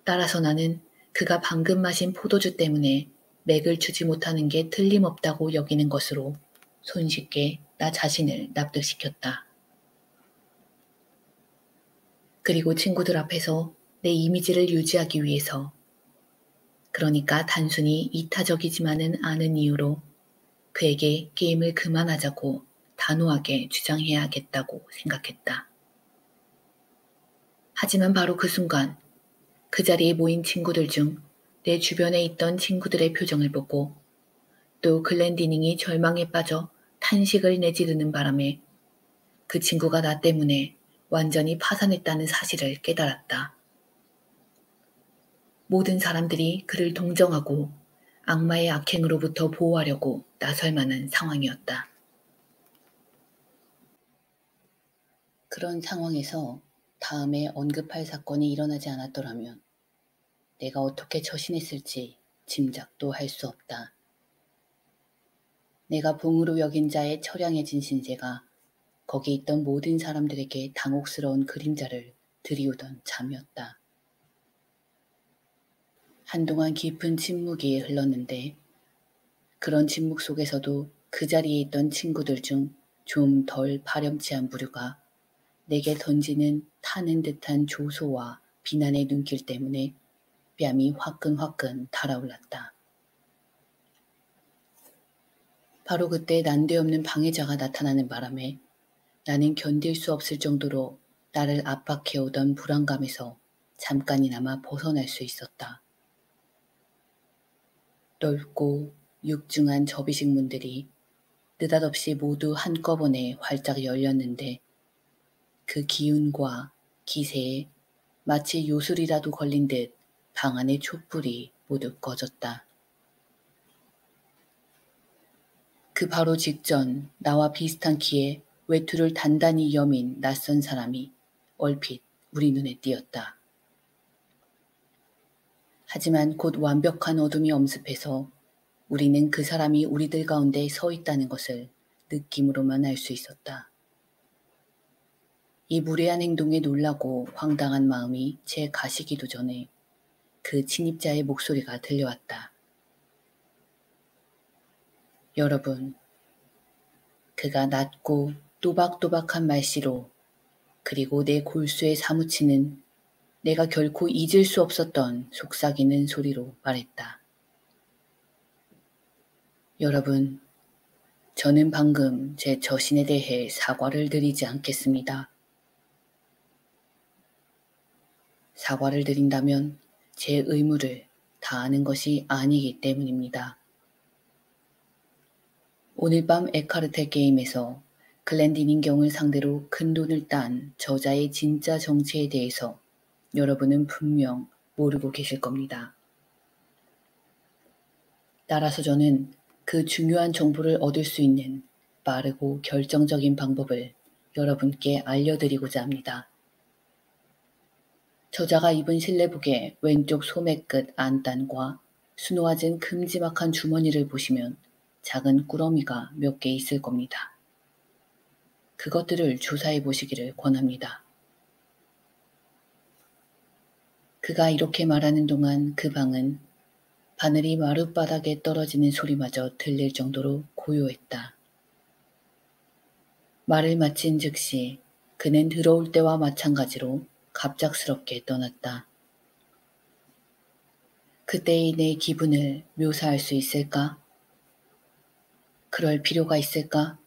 따라서 나는 그가 방금 마신 포도주 때문에 맥을 추지 못하는 게 틀림없다고 여기는 것으로 손쉽게 나 자신을 납득시켰다. 그리고 친구들 앞에서 내 이미지를 유지하기 위해서, 그러니까 단순히 이타적이지만은 않은 이유로 그에게 게임을 그만하자고 단호하게 주장해야겠다고 생각했다. 하지만 바로 그 순간 그 자리에 모인 친구들 중 내 주변에 있던 친구들의 표정을 보고 또 글렌디닝이 절망에 빠져 탄식을 내지르는 바람에 그 친구가 나 때문에 완전히 파산했다는 사실을 깨달았다. 모든 사람들이 그를 동정하고 악마의 악행으로부터 보호하려고 나설 만한 상황이었다. 그런 상황에서 다음에 언급할 사건이 일어나지 않았더라면 내가 어떻게 처신했을지 짐작도 할 수 없다. 내가 봉으로 여긴 자의 처량해진 신세가 거기 있던 모든 사람들에게 당혹스러운 그림자를 드리우던 잠이었다. 한동안 깊은 침묵이 흘렀는데 그런 침묵 속에서도 그 자리에 있던 친구들 중 좀 덜 파렴치한 부류가 내게 던지는 타는 듯한 조소와 비난의 눈길 때문에 뺨이 화끈화끈 달아올랐다. 바로 그때 난데없는 방해자가 나타나는 바람에 나는 견딜 수 없을 정도로 나를 압박해오던 불안감에서 잠깐이나마 벗어날 수 있었다. 넓고 육중한 접이식 문들이 느닷없이 모두 한꺼번에 활짝 열렸는데 그 기운과 기세에 마치 요술이라도 걸린 듯 방 안의 촛불이 모두 꺼졌다. 그 바로 직전 나와 비슷한 키에 외투를 단단히 여민 낯선 사람이 얼핏 우리 눈에 띄었다. 하지만 곧 완벽한 어둠이 엄습해서 우리는 그 사람이 우리들 가운데 서 있다는 것을 느낌으로만 알 수 있었다. 이 무례한 행동에 놀라고 황당한 마음이 제 가시기도 전에 그 침입자의 목소리가 들려왔다. 여러분, 그가 낮고 또박또박한 말씨로 그리고 내 골수에 사무치는 내가 결코 잊을 수 없었던 속삭이는 소리로 말했다. 여러분, 저는 방금 제 처신에 대해 사과를 드리지 않겠습니다. 사과를 드린다면 제 의무를 다하는 것이 아니기 때문입니다. 오늘 밤 에카르테 게임에서 글렌디닝 경을 상대로 큰 돈을 딴 저자의 진짜 정체에 대해서 여러분은 분명 모르고 계실 겁니다. 따라서 저는 그 중요한 정보를 얻을 수 있는 빠르고 결정적인 방법을 여러분께 알려드리고자 합니다. 저자가 입은 실내복의 왼쪽 소매 끝 안단과 수놓아진 큼지막한 주머니를 보시면 작은 꾸러미가 몇 개 있을 겁니다. 그것들을 조사해 보시기를 권합니다. 그가 이렇게 말하는 동안 그 방은 바늘이 마룻바닥에 떨어지는 소리마저 들릴 정도로 고요했다. 말을 마친 즉시 그는 들어올 때와 마찬가지로 갑작스럽게 떠났다. 그때의 내 기분을 묘사할 수 있을까? 그럴 필요가 있을까?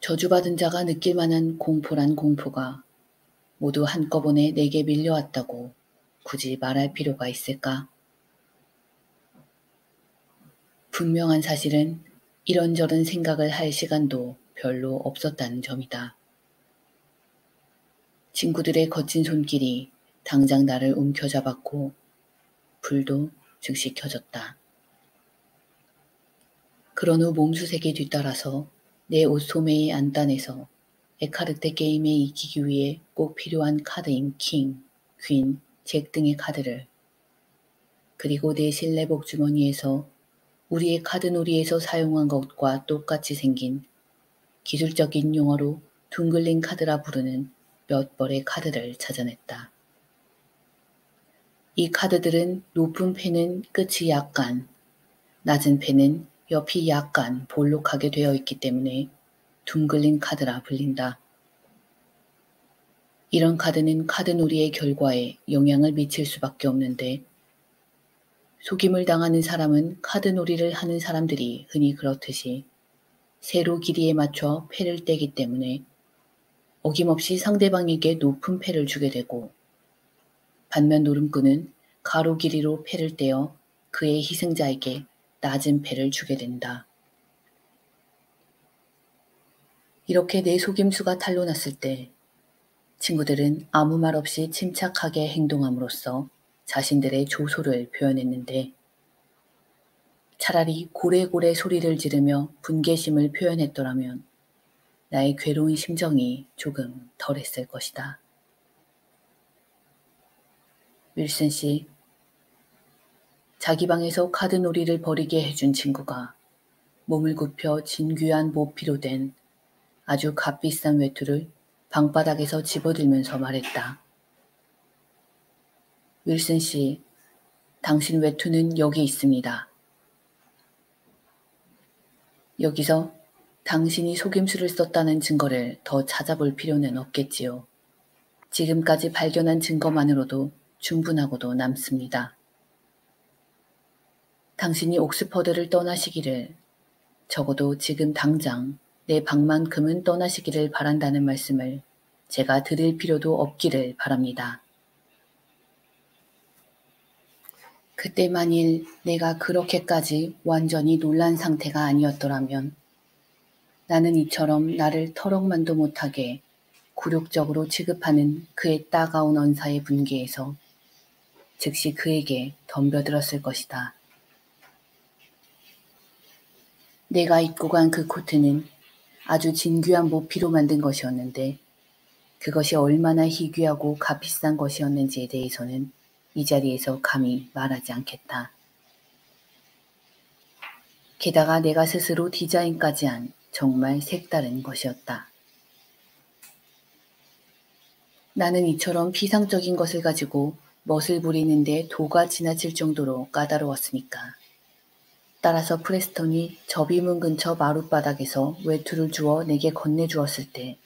저주받은 자가 느낄 만한 공포란 공포가 모두 한꺼번에 내게 밀려왔다고 굳이 말할 필요가 있을까? 분명한 사실은 이런저런 생각을 할 시간도 별로 없었다는 점이다. 친구들의 거친 손길이 당장 나를 움켜잡았고 불도 즉시 켜졌다. 그런 후 몸수색이 뒤따라서 내 옷 소매의 안단에서 에카르테 게임에 이기기 위해 꼭 필요한 카드인 킹, 퀸, 잭 등의 카드를 그리고 내 실내복 주머니에서 우리의 카드놀이에서 사용한 것과 똑같이 생긴 기술적인 용어로 둥글린 카드라 부르는 몇 벌의 카드를 찾아냈다. 이 카드들은 높은 펜은 끝이 약간, 낮은 펜은 옆이 약간 볼록하게 되어 있기 때문에 둥글린 카드라 불린다. 이런 카드는 카드놀이의 결과에 영향을 미칠 수밖에 없는데 속임을 당하는 사람은 카드놀이를 하는 사람들이 흔히 그렇듯이 세로 길이에 맞춰 패를 떼기 때문에 어김없이 상대방에게 높은 패를 주게 되고 반면 노름꾼은 가로 길이로 패를 떼어 그의 희생자에게 낮은 패를 주게 된다. 이렇게 내 속임수가 탄로났을 때 친구들은 아무 말 없이 침착하게 행동함으로써 자신들의 조소를 표현했는데 차라리 고래고래 소리를 지르며 분개심을 표현했더라면 나의 괴로운 심정이 조금 덜했을 것이다. 윌슨 씨, 자기 방에서 카드놀이를 벌이게 해준 친구가 몸을 굽혀 진귀한 모피로 된 아주 값비싼 외투를 방바닥에서 집어들면서 말했다. 윌슨 씨, 당신 외투는 여기 있습니다. 여기서 당신이 속임수를 썼다는 증거를 더 찾아볼 필요는 없겠지요. 지금까지 발견한 증거만으로도 충분하고도 남습니다. 당신이 옥스퍼드를 떠나시기를, 적어도 지금 당장 내 방만큼은 떠나시기를 바란다는 말씀을 제가 드릴 필요도 없기를 바랍니다. 그때 만일 내가 그렇게까지 완전히 놀란 상태가 아니었더라면 나는 이처럼 나를 터럭만도 못하게 굴욕적으로 취급하는 그의 따가운 언사의 분기에서 즉시 그에게 덤벼들었을 것이다. 내가 입고 간 그 코트는 아주 진귀한 모피로 만든 것이었는데 그것이 얼마나 희귀하고 값비싼 것이었는지에 대해서는 이 자리에서 감히 말하지 않겠다. 게다가 내가 스스로 디자인까지 한 정말 색다른 것이었다. 나는 이처럼 피상적인 것을 가지고 멋을 부리는데 도가 지나칠 정도로 까다로웠으니까. 따라서 프레스턴이 접이문 근처 마룻바닥에서 외투를 주어 내게 건네주었을 때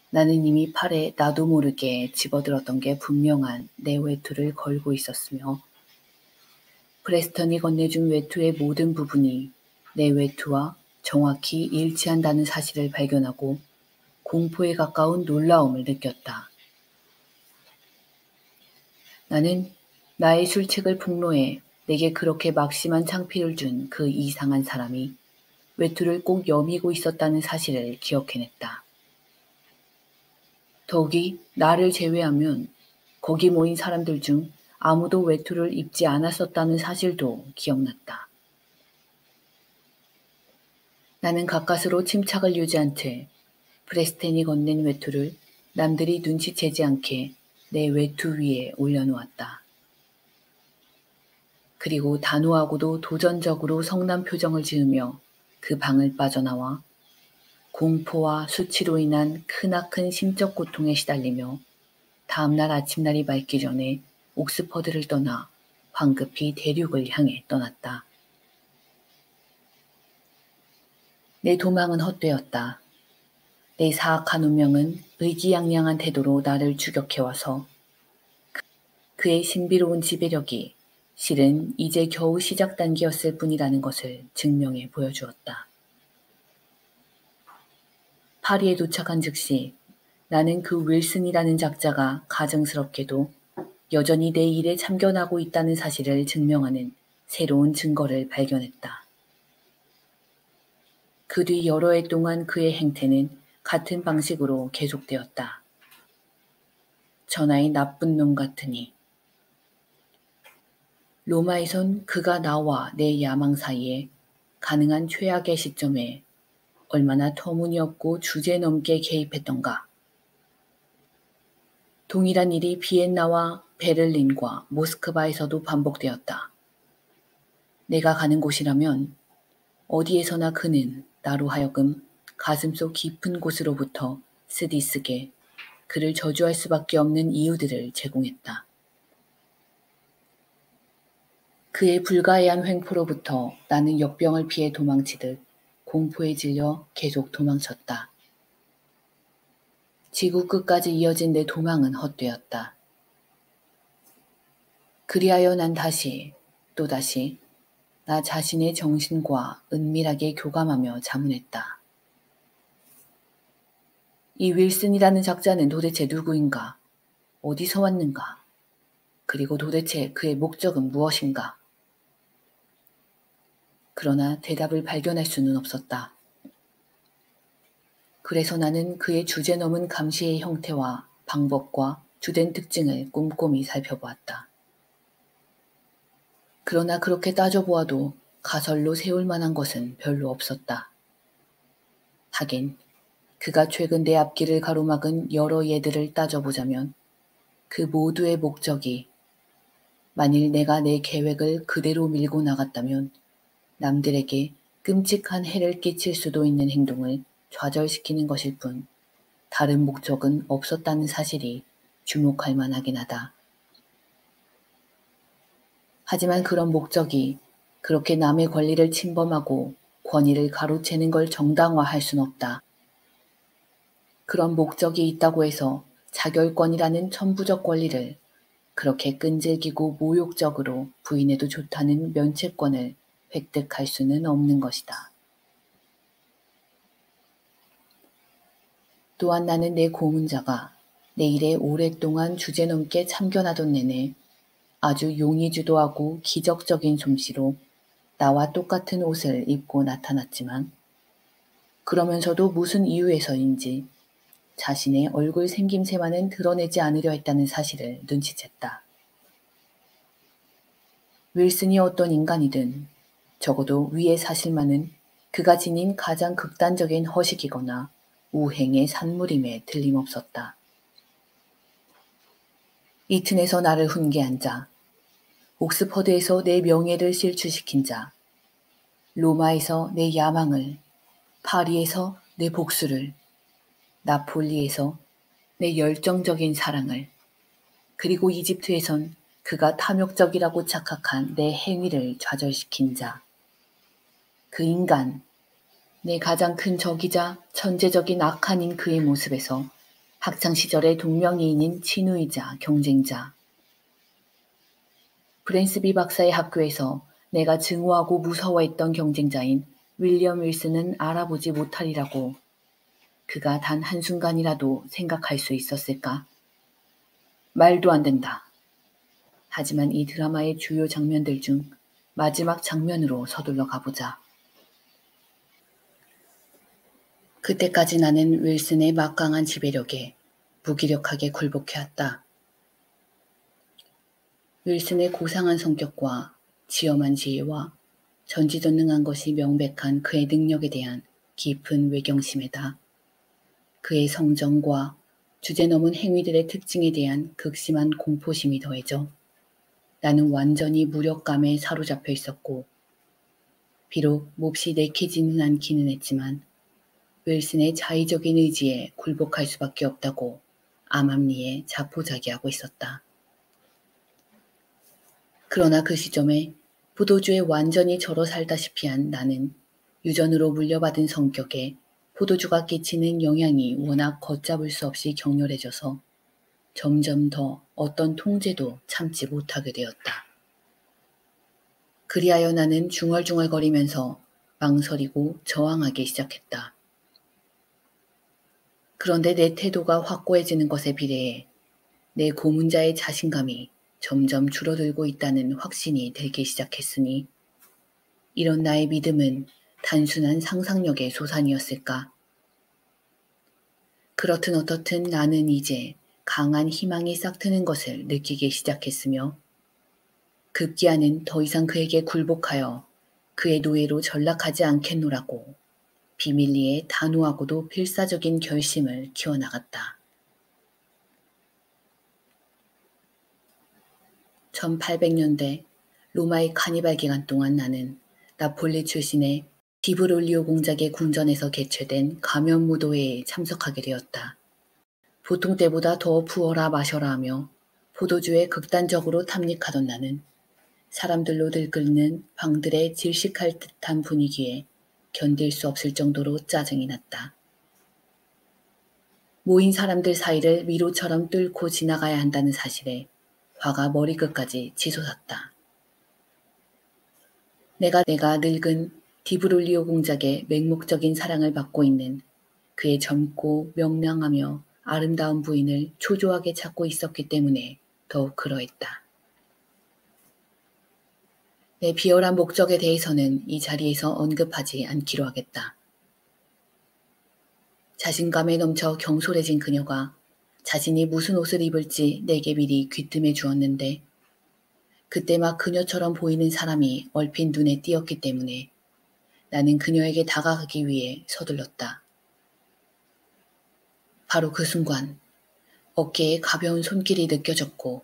나는 이미 팔에 나도 모르게 집어들었던 게 분명한 내 외투를 걸고 있었으며 프레스턴이 건네준 외투의 모든 부분이 내 외투와 정확히 일치한다는 사실을 발견하고 공포에 가까운 놀라움을 느꼈다. 나는 나의 술책을 폭로해 내게 그렇게 막심한 창피를 준 그 이상한 사람이 외투를 꼭 여미고 있었다는 사실을 기억해냈다. 더욱이 나를 제외하면 거기 모인 사람들 중 아무도 외투를 입지 않았었다는 사실도 기억났다. 나는 가까스로 침착을 유지한 채 프레스텐이 건넨 외투를 남들이 눈치채지 않게 내 외투 위에 올려놓았다. 그리고 단호하고도 도전적으로 성난 표정을 지으며 그 방을 빠져나와 공포와 수치로 인한 크나큰 심적 고통에 시달리며 다음날 아침날이 밝기 전에 옥스퍼드를 떠나 황급히 대륙을 향해 떠났다. 내 도망은 헛되었다. 내 사악한 운명은 의기양양한 태도로 나를 추격해와서 그의 신비로운 지배력이 실은 이제 겨우 시작 단계였을 뿐이라는 것을 증명해 보여주었다. 파리에 도착한 즉시 나는 그 윌슨이라는 작자가 가증스럽게도 여전히 내 일에 참견하고 있다는 사실을 증명하는 새로운 증거를 발견했다. 그 뒤 여러 해 동안 그의 행태는 같은 방식으로 계속되었다. 전하의 나쁜 놈 같으니. 로마에선 그가 나와 내 야망 사이에 가능한 최악의 시점에 얼마나 터무니없고 주제넘게 개입했던가. 동일한 일이 비엔나와 베를린과 모스크바에서도 반복되었다. 내가 가는 곳이라면 어디에서나 그는 나로 하여금 가슴속 깊은 곳으로부터 쓰디쓰게 그를 저주할 수밖에 없는 이유들을 제공했다. 그의 불가해한 횡포로부터 나는 역병을 피해 도망치듯 공포에 질려 계속 도망쳤다. 지구 끝까지 이어진 내 도망은 헛되었다. 그리하여 난 다시 또다시 나 자신의 정신과 은밀하게 교감하며 자문했다. 이 윌슨이라는 작자는 도대체 누구인가? 어디서 왔는가? 그리고 도대체 그의 목적은 무엇인가? 그러나 대답을 발견할 수는 없었다. 그래서 나는 그의 주제 넘은 감시의 형태와 방법과 주된 특징을 꼼꼼히 살펴보았다. 그러나 그렇게 따져보아도 가설로 세울 만한 것은 별로 없었다. 하긴 그가 최근 내 앞길을 가로막은 여러 예들을 따져보자면 그 모두의 목적이 만일 내가 내 계획을 그대로 밀고 나갔다면 남들에게 끔찍한 해를 끼칠 수도 있는 행동을 좌절시키는 것일 뿐 다른 목적은 없었다는 사실이 주목할 만하긴 하다. 하지만 그런 목적이 그렇게 남의 권리를 침범하고 권위를 가로채는 걸 정당화할 순 없다. 그런 목적이 있다고 해서 자결권이라는 천부적 권리를 그렇게 끈질기고 모욕적으로 부인해도 좋다는 면책권을 획득할 수는 없는 것이다. 또한 나는 내 고문자가 내 일에 오랫동안 주제넘게 참견하던 내내 아주 용의주도하고 기적적인 솜씨로 나와 똑같은 옷을 입고 나타났지만 그러면서도 무슨 이유에서인지 자신의 얼굴 생김새만은 드러내지 않으려 했다는 사실을 눈치챘다. 윌슨이 어떤 인간이든 적어도 위의 사실만은 그가 지닌 가장 극단적인 허식이거나 우행의 산물임에 틀림없었다. 이튼에서 나를 훈계한 자, 옥스퍼드에서 내 명예를 실추시킨 자, 로마에서 내 야망을, 파리에서 내 복수를, 나폴리에서 내 열정적인 사랑을, 그리고 이집트에선 그가 탐욕적이라고 착각한 내 행위를 좌절시킨 자. 그 인간, 내 가장 큰 적이자 천재적인 악한인 그의 모습에서 학창시절의 동명이인인 친우이자 경쟁자. 브랜스비 박사의 학교에서 내가 증오하고 무서워했던 경쟁자인 윌리엄 윌슨은 알아보지 못하리라고 그가 단 한순간이라도 생각할 수 있었을까? 말도 안 된다. 하지만 이 드라마의 주요 장면들 중 마지막 장면으로 서둘러 가보자. 그때까지 나는 윌슨의 막강한 지배력에 무기력하게 굴복해왔다. 윌슨의 고상한 성격과 지엄한 지혜와 전지전능한 것이 명백한 그의 능력에 대한 깊은 외경심에다 그의 성정과 주제넘은 행위들의 특징에 대한 극심한 공포심이 더해져 나는 완전히 무력감에 사로잡혀 있었고 비록 몹시 내키지는 않기는 했지만 윌슨의 자의적인 의지에 굴복할 수밖에 없다고 암암리에 자포자기하고 있었다. 그러나 그 시점에 포도주에 완전히 절어 살다시피 한 나는 유전으로 물려받은 성격에 포도주가 끼치는 영향이 워낙 걷잡을 수 없이 격렬해져서 점점 더 어떤 통제도 참지 못하게 되었다. 그리하여 나는 중얼중얼거리면서 망설이고 저항하기 시작했다. 그런데 내 태도가 확고해지는 것에 비례해 내 고문자의 자신감이 점점 줄어들고 있다는 확신이 들기 시작했으니 이런 나의 믿음은 단순한 상상력의 소산이었을까? 그렇든 어떻든 나는 이제 강한 희망이 싹트는 것을 느끼기 시작했으며 급기야는 더 이상 그에게 굴복하여 그의 노예로 전락하지 않겠노라고 비밀리에 단호하고도 필사적인 결심을 키워나갔다. 1800년대 로마의 카니발 기간 동안 나는 나폴리 출신의 디브롤리오 공작의 궁전에서 개최된 가면무도회에 참석하게 되었다. 보통 때보다 더 부어라 마셔라 하며 포도주에 극단적으로 탐닉하던 나는 사람들로 들끓는 방들의 질식할 듯한 분위기에 견딜 수 없을 정도로 짜증이 났다. 모인 사람들 사이를 미로처럼 뚫고 지나가야 한다는 사실에 화가 머리끝까지 치솟았다. 내가 늙은 디브롤리오 공작의 맹목적인 사랑을 받고 있는 그의 젊고 명랑하며 아름다운 부인을 초조하게 찾고 있었기 때문에 더욱 그러했다. 내 비열한 목적에 대해서는 이 자리에서 언급하지 않기로 하겠다. 자신감에 넘쳐 경솔해진 그녀가 자신이 무슨 옷을 입을지 내게 미리 귀뜸해 주었는데 그때 막 그녀처럼 보이는 사람이 얼핏 눈에 띄었기 때문에 나는 그녀에게 다가가기 위해 서둘렀다. 바로 그 순간 어깨에 가벼운 손길이 느껴졌고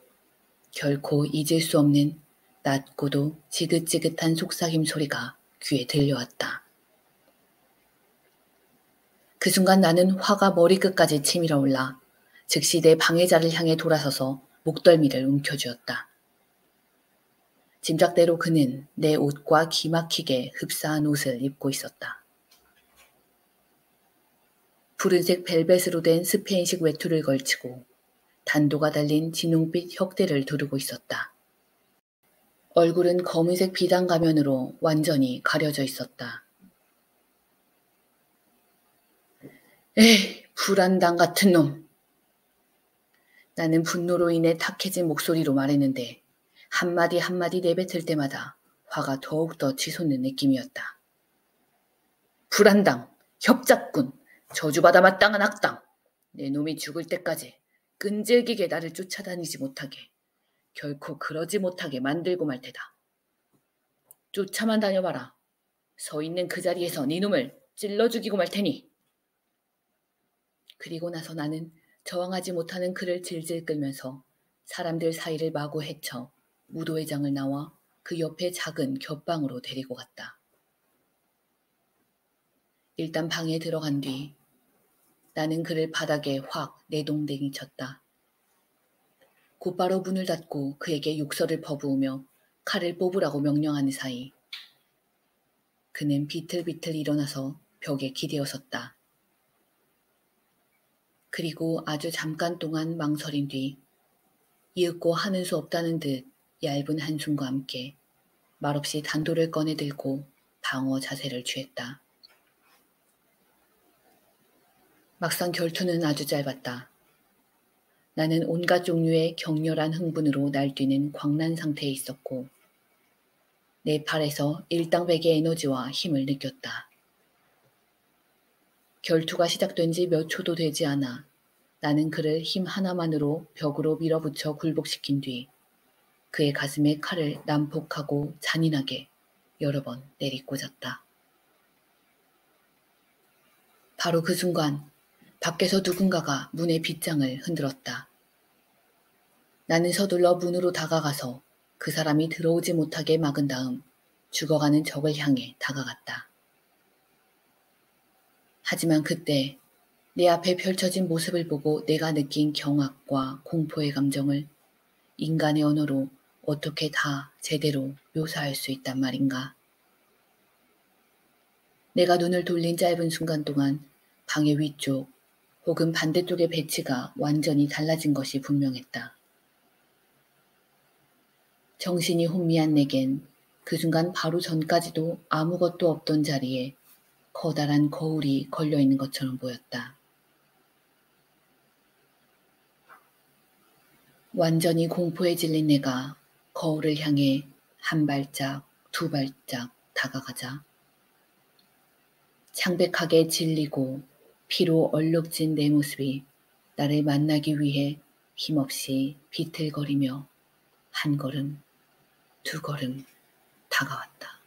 결코 잊을 수 없는 낮고도 지긋지긋한 속삭임 소리가 귀에 들려왔다. 그 순간 나는 화가 머리끝까지 치밀어 올라 즉시 내 방해자를 향해 돌아서서 목덜미를 움켜쥐었다. 짐작대로 그는 내 옷과 기막히게 흡사한 옷을 입고 있었다. 푸른색 벨벳으로 된 스페인식 외투를 걸치고 단도가 달린 진홍빛 혁대를 두르고 있었다. 얼굴은 검은색 비단 가면으로 완전히 가려져 있었다. 에이, 불안당 같은 놈! 나는 분노로 인해 탁해진 목소리로 말했는데 한마디 한마디 내뱉을 때마다 화가 더욱더 치솟는 느낌이었다. 불안당, 협잡군, 저주받아 마땅한 악당, 내 놈이 죽을 때까지 끈질기게 나를 쫓아다니지 못하게, 결코 그러지 못하게 만들고 말 테다. 쫓아만 다녀봐라. 서 있는 그 자리에서 네 놈을 찔러 죽이고 말 테니. 그리고 나서 나는 저항하지 못하는 그를 질질 끌면서 사람들 사이를 마구 헤쳐 무도회장을 나와 그 옆에 작은 곁방으로 데리고 갔다. 일단 방에 들어간 뒤 나는 그를 바닥에 확 내동댕이 쳤다. 곧바로 문을 닫고 그에게 욕설을 퍼부으며 칼을 뽑으라고 명령하는 사이 그는 비틀비틀 일어나서 벽에 기대어 섰다. 그리고 아주 잠깐 동안 망설인 뒤 이윽고 하는 수 없다는 듯 얇은 한숨과 함께 말없이 단도를 꺼내 들고 방어 자세를 취했다. 막상 결투는 아주 짧았다. 나는 온갖 종류의 격렬한 흥분으로 날뛰는 광란 상태에 있었고 내 팔에서 일당백의 에너지와 힘을 느꼈다. 결투가 시작된 지 몇 초도 되지 않아 나는 그를 힘 하나만으로 벽으로 밀어붙여 굴복시킨 뒤 그의 가슴에 칼을 난폭하고 잔인하게 여러 번 내리꽂았다. 바로 그 순간 밖에서 누군가가 문의 빗장을 흔들었다. 나는 서둘러 문으로 다가가서 그 사람이 들어오지 못하게 막은 다음 죽어가는 적을 향해 다가갔다. 하지만 그때 내 앞에 펼쳐진 모습을 보고 내가 느낀 경악과 공포의 감정을 인간의 언어로 어떻게 다 제대로 묘사할 수 있단 말인가. 내가 눈을 돌린 짧은 순간 동안 방의 위쪽 혹은 반대쪽의 배치가 완전히 달라진 것이 분명했다. 정신이 혼미한 내겐 그 순간 바로 전까지도 아무것도 없던 자리에 커다란 거울이 걸려있는 것처럼 보였다. 완전히 공포에 질린 내가 거울을 향해 한 발짝, 두 발짝 다가가자 창백하게 질리고 피로 얼룩진 내 모습이 나를 만나기 위해 힘없이 비틀거리며 한 걸음, 두 걸음 다가왔다.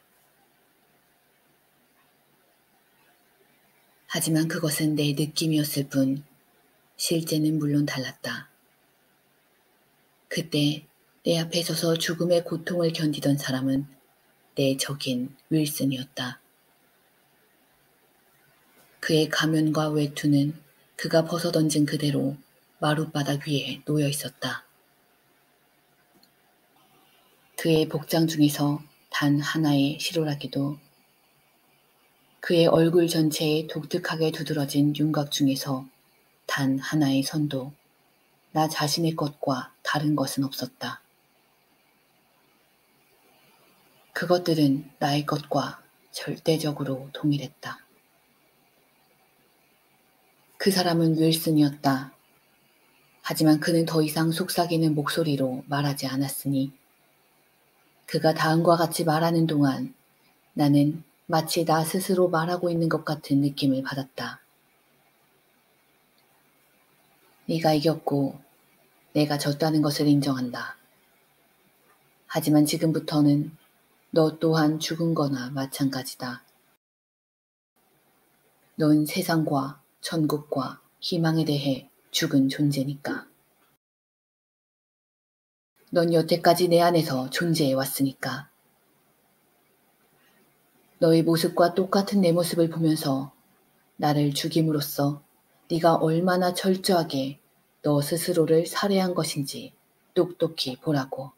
하지만 그것은 내 느낌이었을 뿐 실제는 물론 달랐다. 그때 내 앞에 서서 죽음의 고통을 견디던 사람은 내 적인 윌슨이었다. 그의 가면과 외투는 그가 벗어던진 그대로 마룻바닥 위에 놓여 있었다. 그의 복장 중에서 단 하나의 실오라기도 그의 얼굴 전체에 독특하게 두드러진 윤곽 중에서 단 하나의 선도 나 자신의 것과 다른 것은 없었다. 그것들은 나의 것과 절대적으로 동일했다. 그 사람은 윌슨이었다. 하지만 그는 더 이상 속삭이는 목소리로 말하지 않았으니 그가 다음과 같이 말하는 동안 나는 마치 나 스스로 말하고 있는 것 같은 느낌을 받았다. 네가 이겼고 내가 졌다는 것을 인정한다. 하지만 지금부터는 너 또한 죽은 거나 마찬가지다. 넌 세상과 천국과 희망에 대해 죽은 존재니까. 넌 여태까지 내 안에서 존재해 왔으니까. 너의 모습과 똑같은 내 모습을 보면서 나를 죽임으로써 네가 얼마나 철저하게 너 스스로를 살해한 것인지 똑똑히 보라고.